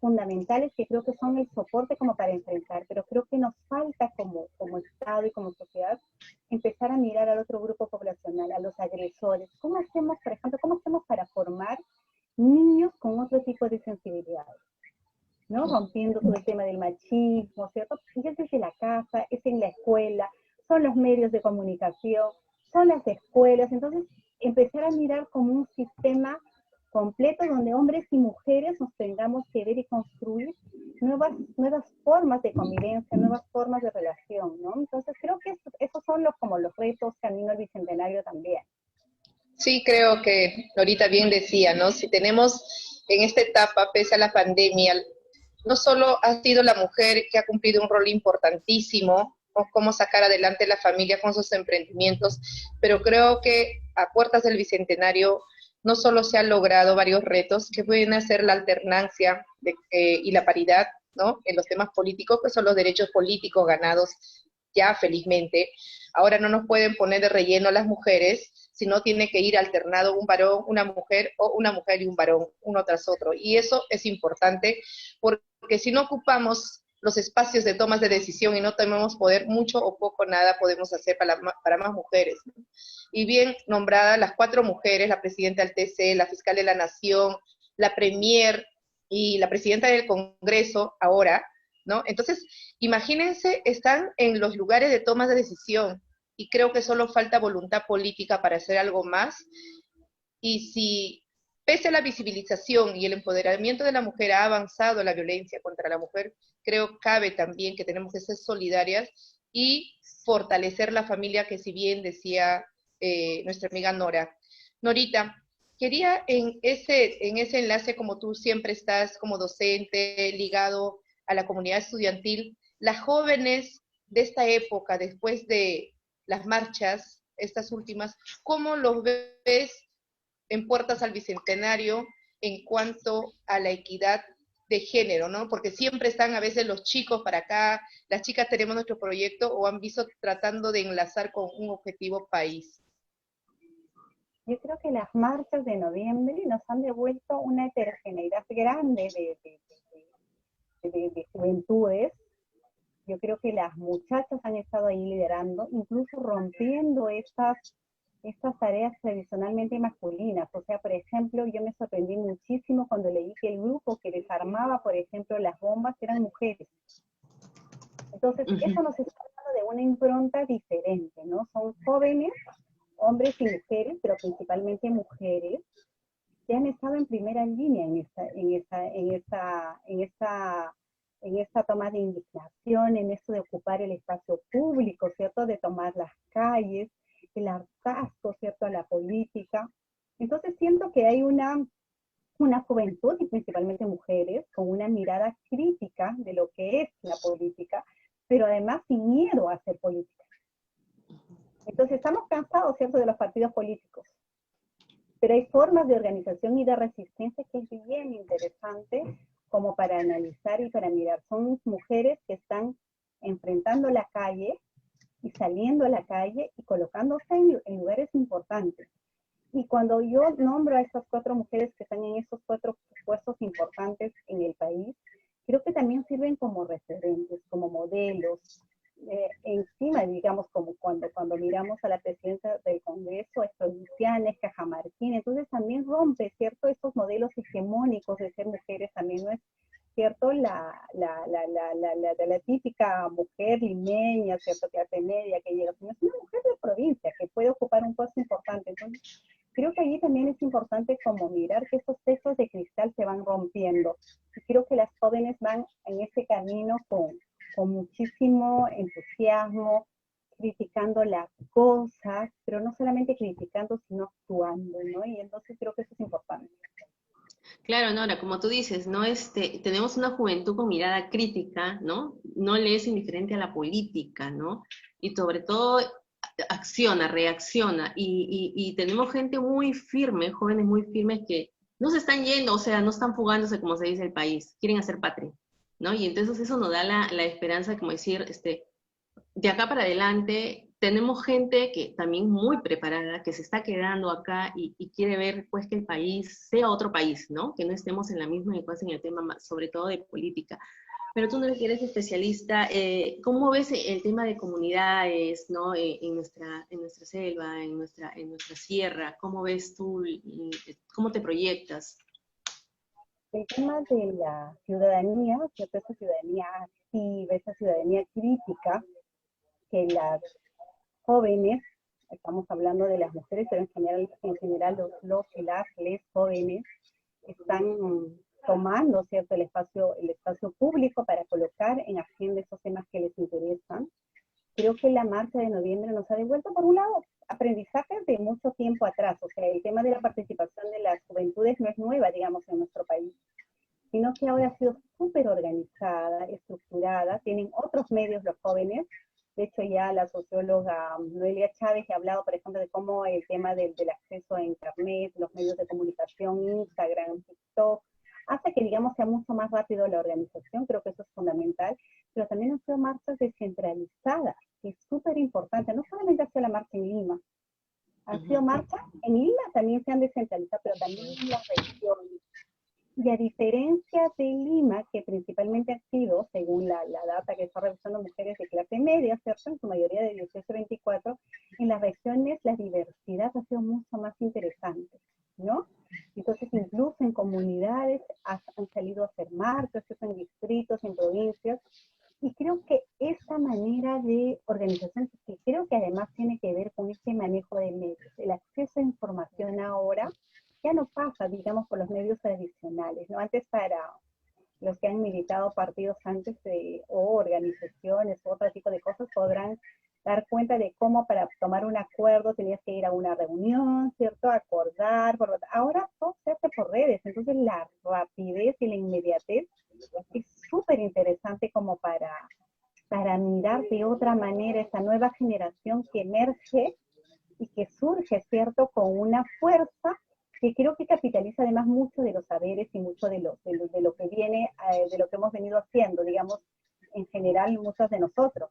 fundamentales que creo que son el soporte como para enfrentar, pero creo que nos falta como Estado y como sociedad empezar a mirar al otro grupo poblacional, a los agresores. ¿Cómo hacemos, por ejemplo, para formar niños con otro tipo de sensibilidades? ¿No? Rompiendo todo el tema del machismo, ¿cierto? Y es desde la casa, es en la escuela, son los medios de comunicación, son las escuelas, entonces empezar a mirar como un sistema completo donde hombres y mujeres nos tengamos que ver y construir nuevas formas de convivencia, nuevas formas de relación, ¿no? Entonces creo que esos son como los retos camino al Bicentenario también. Sí, creo que ahorita bien decía, ¿no? Si tenemos en esta etapa, pese a la pandemia, no solo ha sido la mujer que ha cumplido un rol importantísimo, o cómo sacar adelante la familia con sus emprendimientos, pero creo que a puertas del Bicentenario no solo se han logrado varios retos que pueden hacer la alternancia y la paridad, ¿no?, en los temas políticos, que son los derechos políticos ganados ya felizmente. Ahora no nos pueden poner de relleno a las mujeres, sino tiene que ir alternado un varón, una mujer, o una mujer y un varón, uno tras otro. Y eso es importante, porque si no ocupamos los espacios de tomas de decisión y no tenemos poder, mucho o poco nada podemos hacer para más mujeres, ¿no? Y bien nombradas las 4 mujeres, la presidenta del TC, la fiscal de la Nación, la premier y la presidenta del Congreso ahora, ¿no? Entonces, imagínense, están en los lugares de toma de decisión, y creo que solo falta voluntad política para hacer algo más. Y si, pese a la visibilización y el empoderamiento de la mujer, ha avanzado la violencia contra la mujer, creo cabe también que tenemos que ser solidarias y fortalecer la familia, que si bien decía nuestra amiga Nora. Norita, quería en ese enlace, como tú siempre estás como docente ligado a la comunidad estudiantil, las jóvenes de esta época, después de las marchas, estas últimas, ¿cómo los ves en Puertas al Bicentenario en cuanto a la equidad de género, ¿no? Porque siempre están a veces los chicos para acá, las chicas tenemos nuestro proyecto o han visto tratando de enlazar con un objetivo país. Yo creo que las marchas de noviembre nos han devuelto una heterogeneidad grande de juventudes. Yo creo que las muchachas han estado ahí liderando, incluso rompiendo estas tareas tradicionalmente masculinas. O sea, por ejemplo, yo me sorprendí muchísimo cuando leí que el grupo que desarmaba, por ejemplo, las bombas eran mujeres. Entonces, eso nos está hablando de una impronta diferente, ¿no? Son jóvenes, hombres y mujeres, pero principalmente mujeres, que han estado en primera línea en esta toma de indignación, en esto de ocupar el espacio público, ¿cierto? De tomar las calles, el hartazgo, ¿cierto?, a la política. Entonces siento que hay una juventud, y principalmente mujeres, con una mirada crítica de lo que es la política, pero además sin miedo a hacer política. Entonces estamos cansados, ¿cierto?, de los partidos políticos, pero hay formas de organización y de resistencia que es bien interesante como para analizar y para mirar. Son mujeres que están enfrentando la calle y saliendo a la calle y colocándose en lugares importantes. Y cuando yo nombro a estas 4 mujeres que están en esos 4 puestos importantes en el país, creo que también sirven como referentes, como modelos. Encima, digamos, como cuando miramos a la presidencia del Congreso, es Luciana, es Cajamarquín, entonces también rompe, ¿cierto?, estos modelos hegemónicos de ser mujeres, también no es cierto la típica mujer limeña, ¿cierto?, que hace media, que llega, sino es una mujer de provincia que puede ocupar un puesto importante. Entonces, creo que allí también es importante como mirar que estos techos de cristal se van rompiendo. Y creo que las jóvenes van en ese camino con muchísimo entusiasmo, criticando las cosas, pero no solamente criticando, sino actuando, ¿no? Y entonces creo que eso es importante. Claro, Nora, como tú dices, ¿no? Tenemos una juventud con mirada crítica, ¿no? No le es indiferente a la política, ¿no? Y sobre todo acciona, reacciona, y tenemos gente muy firme, jóvenes muy firmes que no se están yendo, o sea, no están fugándose, como se dice el país, quieren hacer patria, ¿no? Y entonces eso nos da la esperanza, como decir, de acá para adelante tenemos gente que también muy preparada, que se está quedando acá y quiere ver pues que el país sea otro país, ¿no? Que no estemos en la misma ecuación en el tema, sobre todo de política. Pero tú no eres especialista, ¿cómo ves el tema de comunidades, ¿no? En nuestra selva, en nuestra sierra? ¿Cómo ves tú, cómo te proyectas? El tema de la ciudadanía, ¿cierto? Esa ciudadanía activa, esa ciudadanía crítica, que las jóvenes, estamos hablando de las mujeres, pero en general los y las jóvenes están tomando, ¿cierto?, el espacio público para colocar en agenda esos temas que les interesan. Creo que la marcha de noviembre nos ha devuelto, por un lado, aprendizajes de mucho tiempo atrás. O sea, el tema de la participación de las juventudes no es nueva, digamos, en nuestro país, sino que ahora ha sido súper organizada, estructurada, tienen otros medios los jóvenes. De hecho, ya la socióloga Noelia Chávez ha hablado, por ejemplo, de cómo el tema del acceso a Internet, los medios de comunicación, Instagram, TikTok, hace que, digamos, sea mucho más rápido la organización. Creo que eso es fundamental, pero también han sido marchas descentralizadas, que es súper importante. No solamente ha sido la marcha en Lima, han sido marchas en Lima, también se han descentralizado, pero también en las regiones. Y a diferencia de Lima, que principalmente ha sido, según la data que está revisando, mujeres de clase media, ¿cierto?, en su mayoría de 18 a 24, en las regiones la diversidad ha sido mucho más interesante, ¿no? Entonces, incluso en comunidades han salido a hacer marchas, en distritos, en provincias, y creo que esta manera de organización, que creo que además tiene que ver con este manejo de medios, el acceso a información ahora, ya no pasa, digamos, por los medios tradicionales, ¿no? Antes, para los que han militado partidos antes o organizaciones u otro tipo de cosas, podrán dar cuenta de cómo para tomar un acuerdo tenías que ir a una reunión, ¿cierto? Acordar, ahora todo se hace por redes, entonces la rapidez y la inmediatez es súper interesante como para para mirar de otra manera esta nueva generación que emerge y que surge, ¿cierto?, con una fuerza que creo que capitaliza además mucho de los saberes y mucho de lo que viene, de lo que hemos venido haciendo, digamos, en general muchos de nosotros.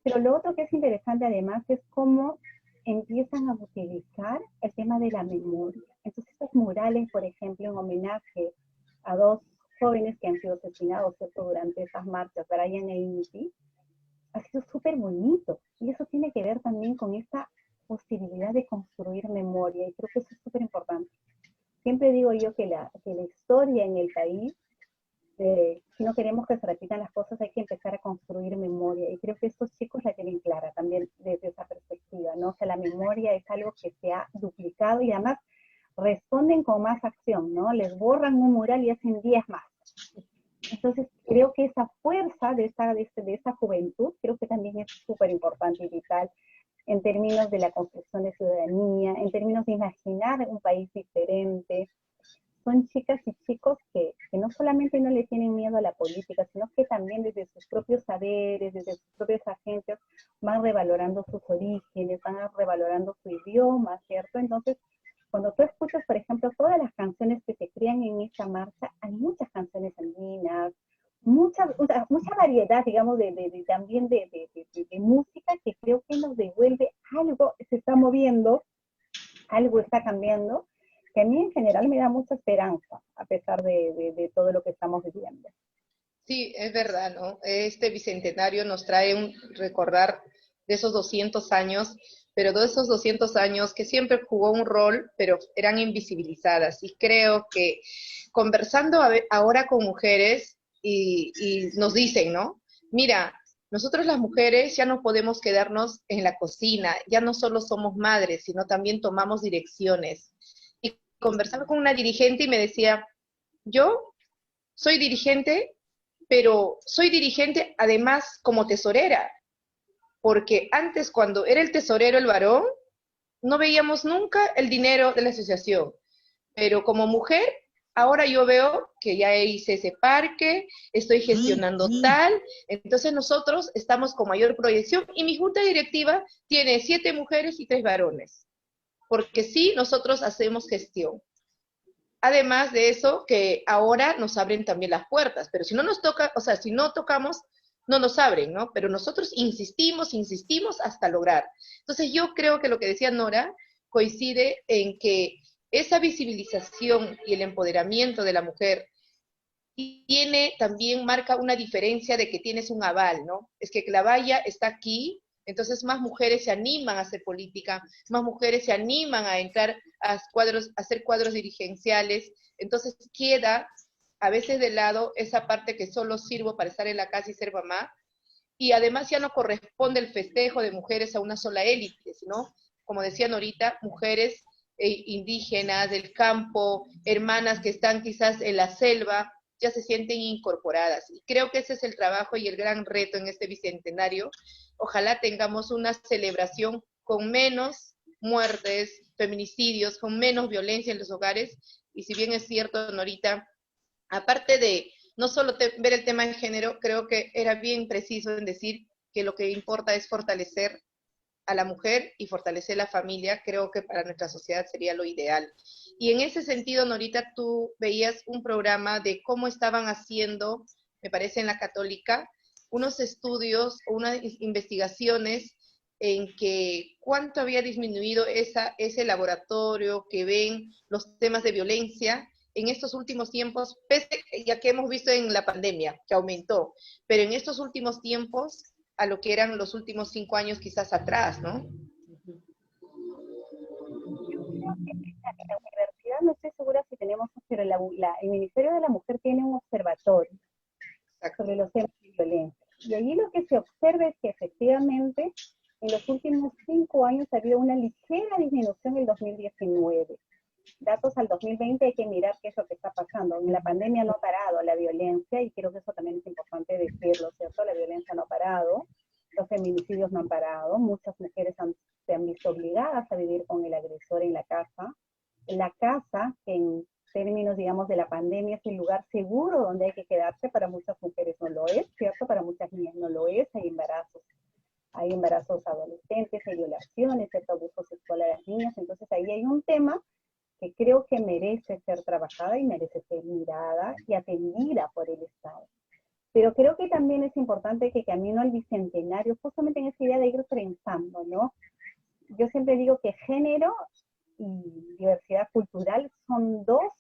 Pero lo otro que es interesante además es cómo empiezan a utilizar el tema de la memoria. Entonces estos murales, por ejemplo, en homenaje a dos jóvenes que han sido asesinados, ¿cierto?, durante esas marchas, Brian e Inti, ha sido súper bonito. Y eso tiene que ver también con esta posibilidad de construir memoria, y creo que eso es súper importante. Siempre digo yo que la historia en el país, si no queremos que se repitan las cosas, hay que empezar a construir memoria, y creo que estos chicos la tienen clara también desde esa perspectiva, ¿no? O sea, la memoria es algo que se ha duplicado y además responden con más acción, ¿no? Les borran un mural y hacen 10 más. Entonces, creo que esa fuerza de esta juventud, creo que también es súper importante y vital en términos de la construcción de ciudadanía, en términos de imaginar un país diferente. Son chicas y chicos que no solamente no le tienen miedo a la política, sino que también desde sus propios saberes, desde sus propias agencias, van revalorando sus orígenes, van revalorando su idioma, ¿cierto? Entonces, cuando tú escuchas, por ejemplo, todas las canciones que se crean en esta marcha, hay muchas canciones andinas, mucha variedad, digamos, también de música que creo que nos devuelve algo, se está moviendo, algo está cambiando, que a mí en general me da mucha esperanza, a pesar de todo lo que estamos viviendo. Sí, es verdad, ¿no? Este bicentenario nos trae un recordar de esos 200 años, pero de esos 200 años que siempre jugó un rol, pero eran invisibilizadas. Y creo que conversando ahora con mujeres y nos dicen, ¿no? Mira, nosotros las mujeres ya no podemos quedarnos en la cocina, ya no solo somos madres, sino también tomamos direcciones. Y conversando con una dirigente y me decía, yo soy dirigente, pero soy dirigente además como tesorera, porque antes cuando era el tesorero el varón, no veíamos nunca el dinero de la asociación, pero como mujer, ahora yo veo que ya hice ese parque, estoy gestionando tal, entonces nosotros estamos con mayor proyección y mi junta directiva tiene 7 mujeres y 3 varones, porque sí, nosotros hacemos gestión. Además de eso, que ahora nos abren también las puertas, pero si no nos toca, o sea, si no tocamos, no nos abren, ¿no? Pero nosotros insistimos hasta lograr. Entonces yo creo que lo que decía Nora coincide en que esa visibilización y el empoderamiento de la mujer marca una diferencia de que tienes un aval, ¿no? Es que la valla está aquí, entonces más mujeres se animan a hacer política, más mujeres se animan a entrar a hacer cuadros dirigenciales, entonces queda a veces de lado esa parte que solo sirvo para estar en la casa y ser mamá, y además ya no corresponde el festejo de mujeres a una sola élite, sino, como decían ahorita, mujeres indígenas del campo, hermanas que están quizás en la selva, ya se sienten incorporadas. Y creo que ese es el trabajo y el gran reto en este bicentenario. Ojalá tengamos una celebración con menos muertes, feminicidios, con menos violencia en los hogares. Y si bien es cierto, Norita, aparte de no solo ver el tema de género, creo que era bien preciso en decir que lo que importa es fortalecer a la mujer y fortalecer la familia. Creo que para nuestra sociedad sería lo ideal. Y en ese sentido, Norita, tú veías un programa de cómo estaban haciendo, me parece en la Católica, unos estudios o unas investigaciones en que cuánto había disminuido ese laboratorio que ven los temas de violencia en estos últimos tiempos, pese ya que hemos visto en la pandemia, que aumentó, pero en estos últimos tiempos, a lo que eran los últimos 5 años quizás atrás, ¿no? La universidad no estoy segura si tenemos, pero el Ministerio de la Mujer tiene un observatorio sobre los temas de violencia. Y allí lo que se observa es que efectivamente en los últimos 5 años ha habido una ligera disminución en el 2019. Datos al 2020 hay que mirar qué es lo que está pasando. En la pandemia no ha parado la violencia, y creo que eso también es importante decirlo, ¿cierto? La violencia no ha parado, los feminicidios no han parado, muchas mujeres se han visto obligadas a vivir con el agresor en la casa que términos, digamos, de la pandemia, es el lugar seguro donde hay que quedarse. Para muchas mujeres no lo es, ¿cierto? Para muchas niñas no lo es, hay embarazos adolescentes, hay violaciones, cierto, abuso sexual a las niñas. Entonces ahí hay un tema que creo que merece ser trabajada y merece ser mirada y atendida por el Estado. Pero creo que también es importante que camino al bicentenario, justamente en esa idea de ir pensando, ¿no? Yo siempre digo que género y diversidad cultural son dos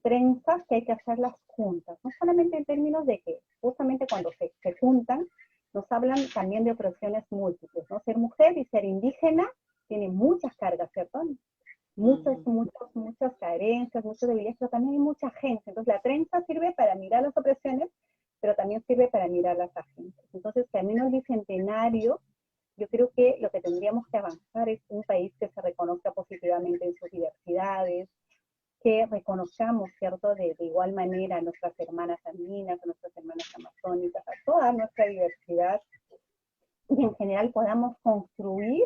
trenzas que hay que hacerlas juntas, no solamente en términos de que justamente cuando se juntan, nos hablan también de opresiones múltiples, ¿no? Ser mujer y ser indígena tiene muchas cargas, ¿cierto? Muchas carencias, muchas debilidades, pero también hay mucha gente. Entonces la trenza sirve para mirar las opresiones, pero también sirve para mirar las agentes. Entonces, camino al bicentenario, yo creo que lo que tendríamos que avanzar es un país que se reconozca positivamente en sus diversidades, que reconozcamos, ¿cierto?, de igual manera a nuestras hermanas andinas, a nuestras hermanas amazónicas, a toda nuestra diversidad, y en general podamos construir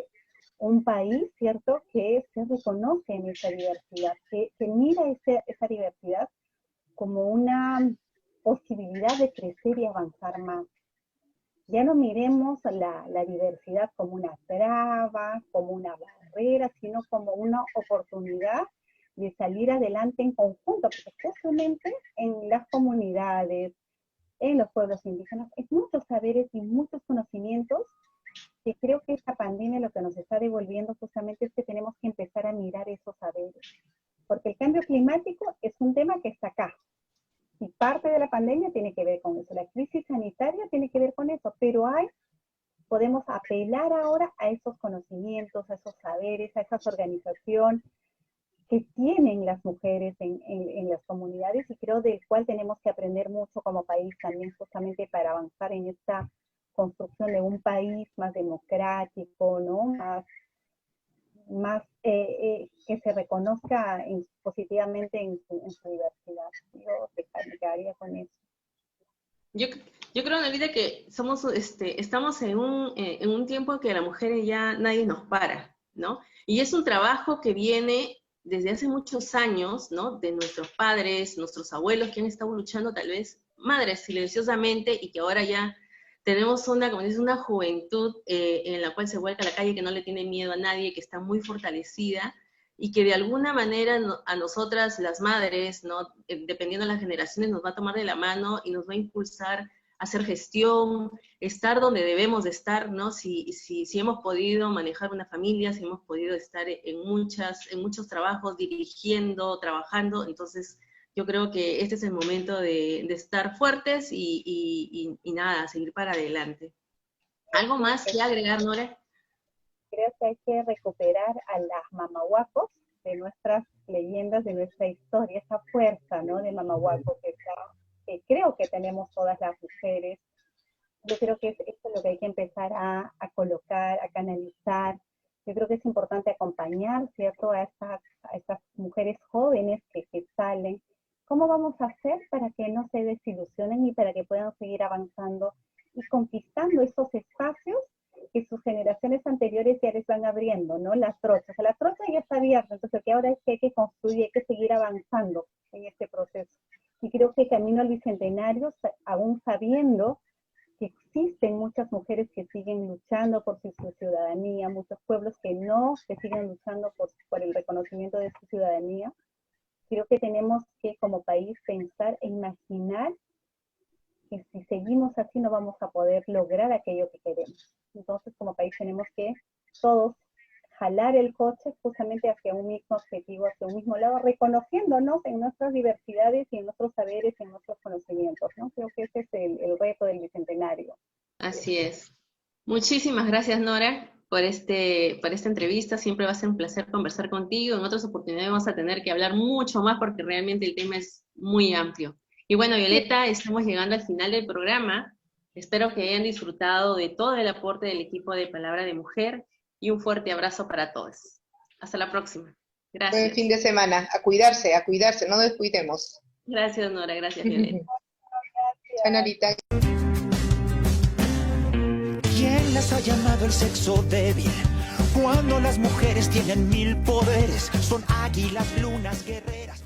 un país, ¿cierto?, que se reconoce en esa diversidad, que mira esa diversidad como una posibilidad de crecer y avanzar más. Ya no miremos la diversidad como una traba, como una barrera, sino como una oportunidad de salir adelante en conjunto, porque justamente en las comunidades, en los pueblos indígenas, hay muchos saberes y muchos conocimientos que creo que esta pandemia lo que nos está devolviendo justamente es que tenemos que empezar a mirar esos saberes. Porque el cambio climático es un tema que está acá. Y parte de la pandemia tiene que ver con eso. La crisis sanitaria tiene que ver con eso. Pero podemos apelar ahora a esos conocimientos, a esos saberes, a esa organización que tienen las mujeres en las comunidades, y creo del cual tenemos que aprender mucho como país también, justamente para avanzar en esta construcción de un país más democrático, ¿no? Más que se reconozca positivamente en su diversidad. Yo me quedaría con eso. Yo creo, Nolita, que estamos en un tiempo que a las mujeres ya nadie nos para, ¿no? Y es un trabajo que viene desde hace muchos años, ¿no? De nuestros padres, nuestros abuelos, que han estado luchando, tal vez madres silenciosamente, y que ahora ya tenemos una juventud en la cual se vuelca a la calle, que no le tiene miedo a nadie, que está muy fortalecida, y que de alguna manera a nosotras, las madres, ¿no? Dependiendo de las generaciones, nos va a tomar de la mano y nos va a impulsar a hacer gestión, estar donde debemos de estar, ¿no? Si hemos podido manejar una familia, si hemos podido estar en muchos trabajos, dirigiendo, trabajando, entonces yo creo que este es el momento de estar fuertes y nada, seguir para adelante. ¿Algo más que agregar, Nora? Creo que hay que recuperar a las mamahuacos de nuestras leyendas, de nuestra historia, esa fuerza, ¿no?, de mamahuaco que creo que tenemos todas las mujeres. Yo creo que esto es lo que hay que empezar a colocar, a canalizar. Yo creo que es importante acompañar, ¿cierto?, a estas mujeres jóvenes que salen. ¿Cómo vamos a hacer para que no se desilusionen y para que puedan seguir avanzando y conquistando esos espacios que sus generaciones anteriores ya les van abriendo, ¿no? Las trochas. La trocha ya está abierta, entonces lo que ahora es que hay que construir, hay que seguir avanzando en este proceso. Y creo que camino al bicentenario, aún sabiendo que existen muchas mujeres que siguen luchando por su ciudadanía, muchos pueblos que siguen luchando por el reconocimiento de su ciudadanía, creo que tenemos que como país pensar e imaginar que si seguimos así no vamos a poder lograr aquello que queremos. Entonces como país tenemos que todos jalar el coche justamente hacia un mismo objetivo, hacia un mismo lado, reconociéndonos en nuestras diversidades y en nuestros saberes y en nuestros conocimientos, ¿no? Creo que ese es el reto del bicentenario. Así es. Muchísimas gracias, Nora, por esta entrevista. Siempre va a ser un placer conversar contigo. En otras oportunidades vamos a tener que hablar mucho más porque realmente el tema es muy amplio. Y bueno, Violeta, estamos llegando al final del programa. Espero que hayan disfrutado de todo el aporte del equipo de Palabra de Mujer, y un fuerte abrazo para todos. Hasta la próxima. Gracias. Buen fin de semana. A cuidarse, no nos descuidemos. Gracias, Nora. Gracias, Violeta. Chao, Norita. ¿Quién las ha llamado el sexo débil? Cuando las mujeres tienen 1000 poderes, son águilas, lunas, guerreras.